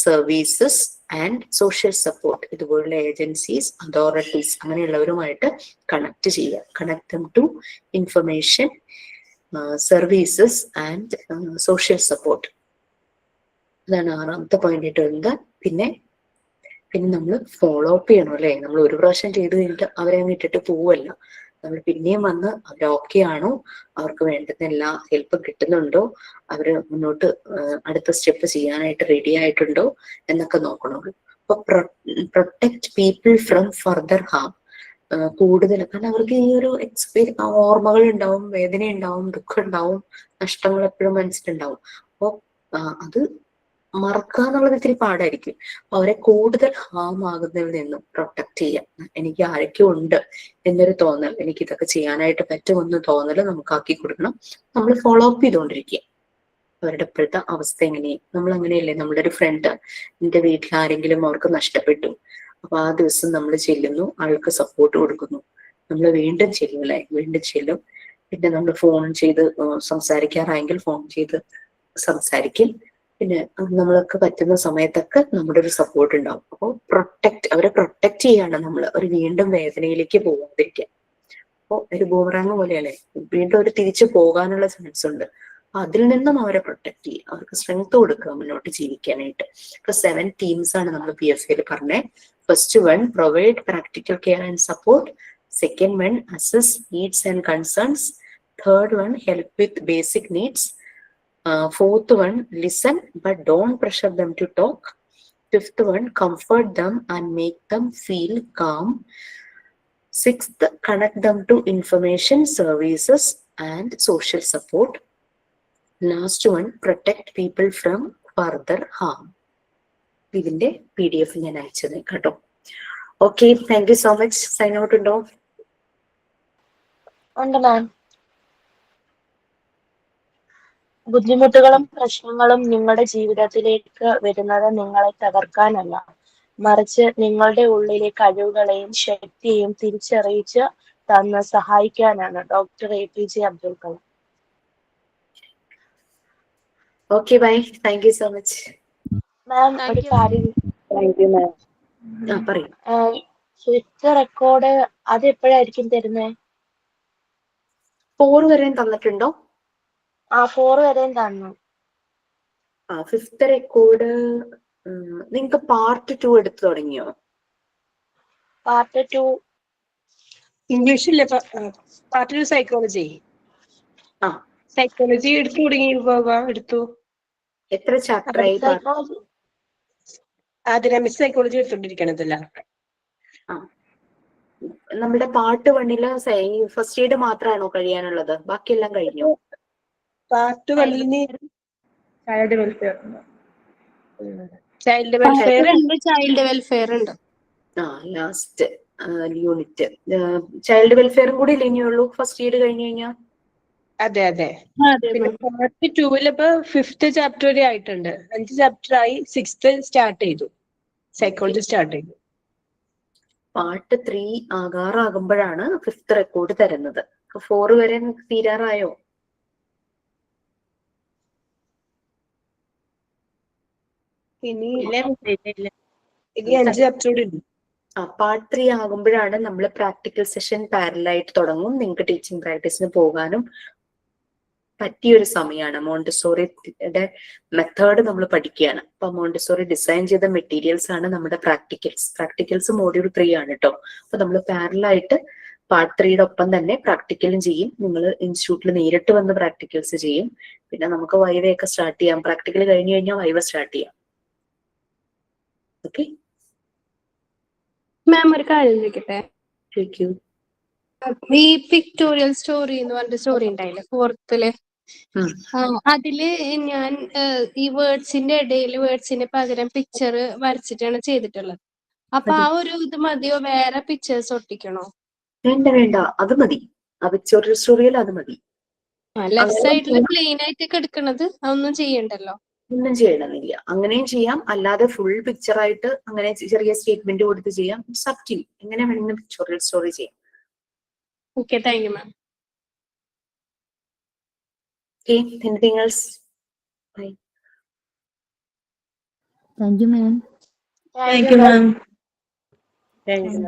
[SPEAKER 2] services and social support, ഇതുപോലുള്ള ഏജൻസീസ്, അതോറിറ്റീസ് അങ്ങനെയുള്ളവരുമായിട്ട് കണക്ട് ചെയ്യുക. Connect them to information, services and social support. അതാണ് 6ാമത്തെ പോയിന്റ് ആയിട്ട് വരുന്നത്. പിന്നെ നമ്മൾ ഫോളോ അപ്പ് ചെയ്യണം അല്ലെ. നമ്മൾ ഒരു പ്രാവശ്യം ചെയ്ത് കഴിഞ്ഞിട്ട് അവരെ ഇട്ടിട്ട് പോവല്ല. നമ്മൾ പിന്നെയും വന്ന് അവർ ഓക്കെ ആണോ, അവർക്ക് വേണ്ടുന്ന എല്ലാ ഹെൽപ്പും കിട്ടുന്നുണ്ടോ, അവര് മുന്നോട്ട് അടുത്ത സ്റ്റെപ്പ് ചെയ്യാനായിട്ട് റെഡി ആയിട്ടുണ്ടോ എന്നൊക്കെ നോക്കണുള്ളൂ. അപ്പൊ protect people from further harm, കൂടുതൽ കാരണം അവർക്ക് ഈ ഒരു ഓർമ്മകൾ ഉണ്ടാവും, വേദന ഉണ്ടാവും, ദുഃഖം ഉണ്ടാവും, നഷ്ടങ്ങൾ എപ്പോഴും മനസ്സിലുണ്ടാവും. അപ്പോൾ അത് മറക്കുക എന്നുള്ളത് ഇത്തിരി പാടായിരിക്കും. അവരെ കൂടുതൽ ഹാം ആകുന്നതിൽ നിന്നും പ്രൊട്ടക്ട് ചെയ്യാം. എനിക്ക് ആരൊക്കെ ഉണ്ട് എന്നൊരു തോന്നൽ, എനിക്ക് ഇതൊക്കെ ചെയ്യാനായിട്ട് പറ്റുമെന്ന് തോന്നൽ നമുക്ക് ആക്കി കൊടുക്കണം. നമ്മൾ ഫോളോ അപ്പ് ചെയ്തുകൊണ്ടിരിക്കുക. അവരുടെ ഇപ്പോഴത്തെ അവസ്ഥ എങ്ങനെയാണ്, നമ്മൾ അങ്ങനെയല്ലേ, നമ്മുടെ ഒരു ഫ്രണ്ട്, എന്റെ വീട്ടിൽ ആരെങ്കിലും അവർക്ക് നഷ്ടപ്പെട്ടു, അപ്പൊ ആ ദിവസം നമ്മൾ ചെല്ലുന്നു, ആൾക്ക് സപ്പോർട്ട് കൊടുക്കുന്നു, നമ്മൾ വീണ്ടും ചെല്ലും. പിന്നെ നമ്മൾ ഫോൺ ചെയ്ത് സംസാരിക്കാറായെങ്കിൽ ഫോൺ ചെയ്ത് സംസാരിക്കും. പിന്നെ നമ്മൾക്ക് പറ്റുന്ന സമയത്തൊക്കെ നമ്മുടെ ഒരു സപ്പോർട്ട് ഉണ്ടാവും. അപ്പോൾ അവരെ പ്രൊട്ടക്ട് ചെയ്യാണ് നമ്മൾ, ഒരു വീണ്ടും വേദനയിലേക്ക് പോകാതിരിക്കാൻ. അപ്പോൾ ഒരു ബൂമറാങ് പോലെയല്ലേ, വീണ്ടും അവർ തിരിച്ചു പോകാനുള്ള ചാൻസ് ഉണ്ട്. അപ്പൊ അതിൽ നിന്നും അവരെ പ്രൊട്ടക്ട് ചെയ്യുക, അവർക്ക് സ്ട്രെങ്ത് കൊടുക്കുക മുന്നോട്ട് ജീവിക്കാനായിട്ട്. ഇപ്പൊ 7 തീംസ് ആണ് നമ്മൾ PFAയിൽ പറഞ്ഞത്. First one, provide practical care and support. Second one, assess needs and concerns. Third one, help with basic needs. Fourth one, listen but don't pressure them to talk. Fifth one, comfort them and make them feel calm. Sixth, connect them to information services and social support. Last one, protect people from further harm. ഇതിന്റെ PDF ഞാൻ അയച്ചത് കേട്ടോ. Okay, thank you so much. Sign out ഉണ്ടോ?
[SPEAKER 6] ഉണ്ട് മാം. ബുദ്ധിമുട്ടുകളും പ്രശ്നങ്ങളും നിങ്ങളുടെ ജീവിതത്തിലേക്ക് വരുന്നത് നിങ്ങളെ തകർക്കാനല്ല, മറിച്ച് നിങ്ങളുടെ ഉള്ളിലെ കഴിവുകളെയും ശക്തിയെയും തിരിച്ചറിയിച്ച് തന്ന് സഹായിക്കാനാണ്. Doctor APJ Abdul Kalam.
[SPEAKER 2] Okay, bye. Thank you so much.
[SPEAKER 6] Ma'am, ഒരു കാര്യം,
[SPEAKER 2] പറയൂ.
[SPEAKER 6] ഫിഫ്ത്ത് റെക്കോർഡ് അത് എപ്പോഴായിരിക്കും തരുന്നത്?
[SPEAKER 2] 4 വരെയും തന്നിട്ടുണ്ടോ?
[SPEAKER 6] 4 വരെയും തന്നു.
[SPEAKER 2] ഫിഫ്ത്ത് റെക്കോർഡ് നിങ്ങൾക്ക് പാർട്ട് 2 എടുത്തു തുടങ്ങിയോ?
[SPEAKER 6] പാർട്ട് 2
[SPEAKER 12] ഇംഗ്ലീഷില്ലേ? Part 2 psychology. സൈക്കോളജി എടുത്തു തുടങ്ങി. എടുത്തു.
[SPEAKER 2] എത്ര ചാപ്റ്റർ ആയി?
[SPEAKER 12] മിസ് സൈക്കോളജി എടുത്തോണ്ടിരിക്കണതല്ല.
[SPEAKER 2] നമ്മുടെ പാർട്ട് 1 ഫസ്റ്റ് എയ്ഡ് മാത്രമാണോ കഴിയാനുള്ളത്? ബാക്കിയെല്ലാം കഴിഞ്ഞു?
[SPEAKER 12] Part 1
[SPEAKER 14] child welfare
[SPEAKER 12] child welfare ഉണ്ട്.
[SPEAKER 2] ലാസ്റ്റ് യൂണിറ്റ് ചൈൽഡ് വെൽഫെയറും കൂടി ഇനിയുള്ളൂ ഫസ്റ്റ് എയ്ഡ് കഴിഞ്ഞു കഴിഞ്ഞാൽ.
[SPEAKER 12] അതെ. പിന്നെ പാർട്ട് 2 ഇപ്പൊ 5th ചാപ്റ്റർ വരെ ആയിട്ടുണ്ട്. 5 ചാപ്റ്റർ ആയി. 6th സ്റ്റാർട്ട് ചെയ്തു. സൈക്കോളജി സ്റ്റാർട്ട് ചെയ്തു.
[SPEAKER 2] പാർട്ട് 3 ആകാറാകുമ്പോഴാണ് 5th റെക്കോർഡ് തരുന്നത്. 4 വരെ തീരാറായോ?
[SPEAKER 12] ഇനി 5 ചാപ്റ്റർ ഉണ്ട്.
[SPEAKER 2] പാർട്ട് 3 ആകുമ്പോഴാണ് നമ്മൾ പ്രാക്ടിക്കൽ സെഷൻ പാരലായിട്ട് തുടങ്ങും. നിങ്ങൾക്ക് ടീച്ചിങ് പ്രാക്ടീസിന് പോകാനും പറ്റിയൊരു സമയമാണ്. മോണ്ടിസോറിയുടെ മെത്തേഡ് നമ്മൾ പഠിക്കുകയാണ്. അപ്പൊ മോണ്ടിസോറി ഡിസൈൻ ചെയ്ത മെറ്റീരിയൽസ് ആണ് നമ്മുടെ പ്രാക്ടിക്കൽസ് മോഡ്യൂൾ 3 ആണ് കേട്ടോ. അപ്പൊ നമ്മൾ പാരലായിട്ട് പാർട്ട് 3യുടെ ഒപ്പം തന്നെ പ്രാക്ടിക്കലും ചെയ്യും. നിങ്ങൾ ഇൻസ്റ്റിറ്റ്യൂട്ടിൽ നേരിട്ട് വന്ന് പ്രാക്ടിക്കൽസ് ചെയ്യും. പിന്നെ നമുക്ക് വൈവയൊക്കെ സ്റ്റാർട്ട് ചെയ്യാം. പ്രാക്ടിക്കൽ കഴിഞ്ഞു കഴിഞ്ഞാൽ വൈവ സ്റ്റാർട്ട് ചെയ്യാം. ഓക്കെ
[SPEAKER 15] മാം, ഒരു കാര്യം ചോദിക്കട്ടെ?
[SPEAKER 2] ചോദിക്കൂ.
[SPEAKER 15] ഈ പിക്ടോറിയൽ സ്റ്റോറി എന്ന് പറഞ്ഞ സ്റ്റോറി ഉണ്ടായില്ലേ 4th? അതില് ഞാൻ ഈ വേർഡ്സിന്റെ ഇടയിൽ വേർഡ്സിന് പകരം പിക്ചർ വരച്ചിട്ടാണ് ചെയ്തിട്ടുള്ളത്. അപ്പൊ ആ ഒരു ഇത് മതിയോ? വേറെ പിക്ചേഴ്സ് ഒട്ടിക്കണോ?
[SPEAKER 2] വേണ്ട, അത് മതി. പിക്ചോറിയൽ സ്റ്റോറിയിൽ അത് മതി.
[SPEAKER 15] ലെഫ്റ്റ് സൈഡിൽ പ്ലെയിൻ ആയിട്ടൊക്കെ എടുക്കണത് അതൊന്നും ചെയ്യണ്ടല്ലോ?
[SPEAKER 2] ഒന്നും ചെയ്യണമെന്നില്ല. അങ്ങനെയും ചെയ്യാം, അല്ലാതെ ഫുൾ പിക്ചർ ആയിട്ട് അങ്ങനെ ചെറിയ സ്റ്റേറ്റ്മെന്റ് കൊടുത്ത് ചെയ്യാം. സബ് ടു എങ്ങനെ വേണമെങ്കിലും പിക്ചോറിയൽ സ്റ്റോറി ചെയ്യാം.
[SPEAKER 15] Okay, thank you ma'am.
[SPEAKER 2] Okay, anything else? Bye.
[SPEAKER 10] Thank you, ma'am.
[SPEAKER 6] Thank you, ma'am.
[SPEAKER 12] Thank you.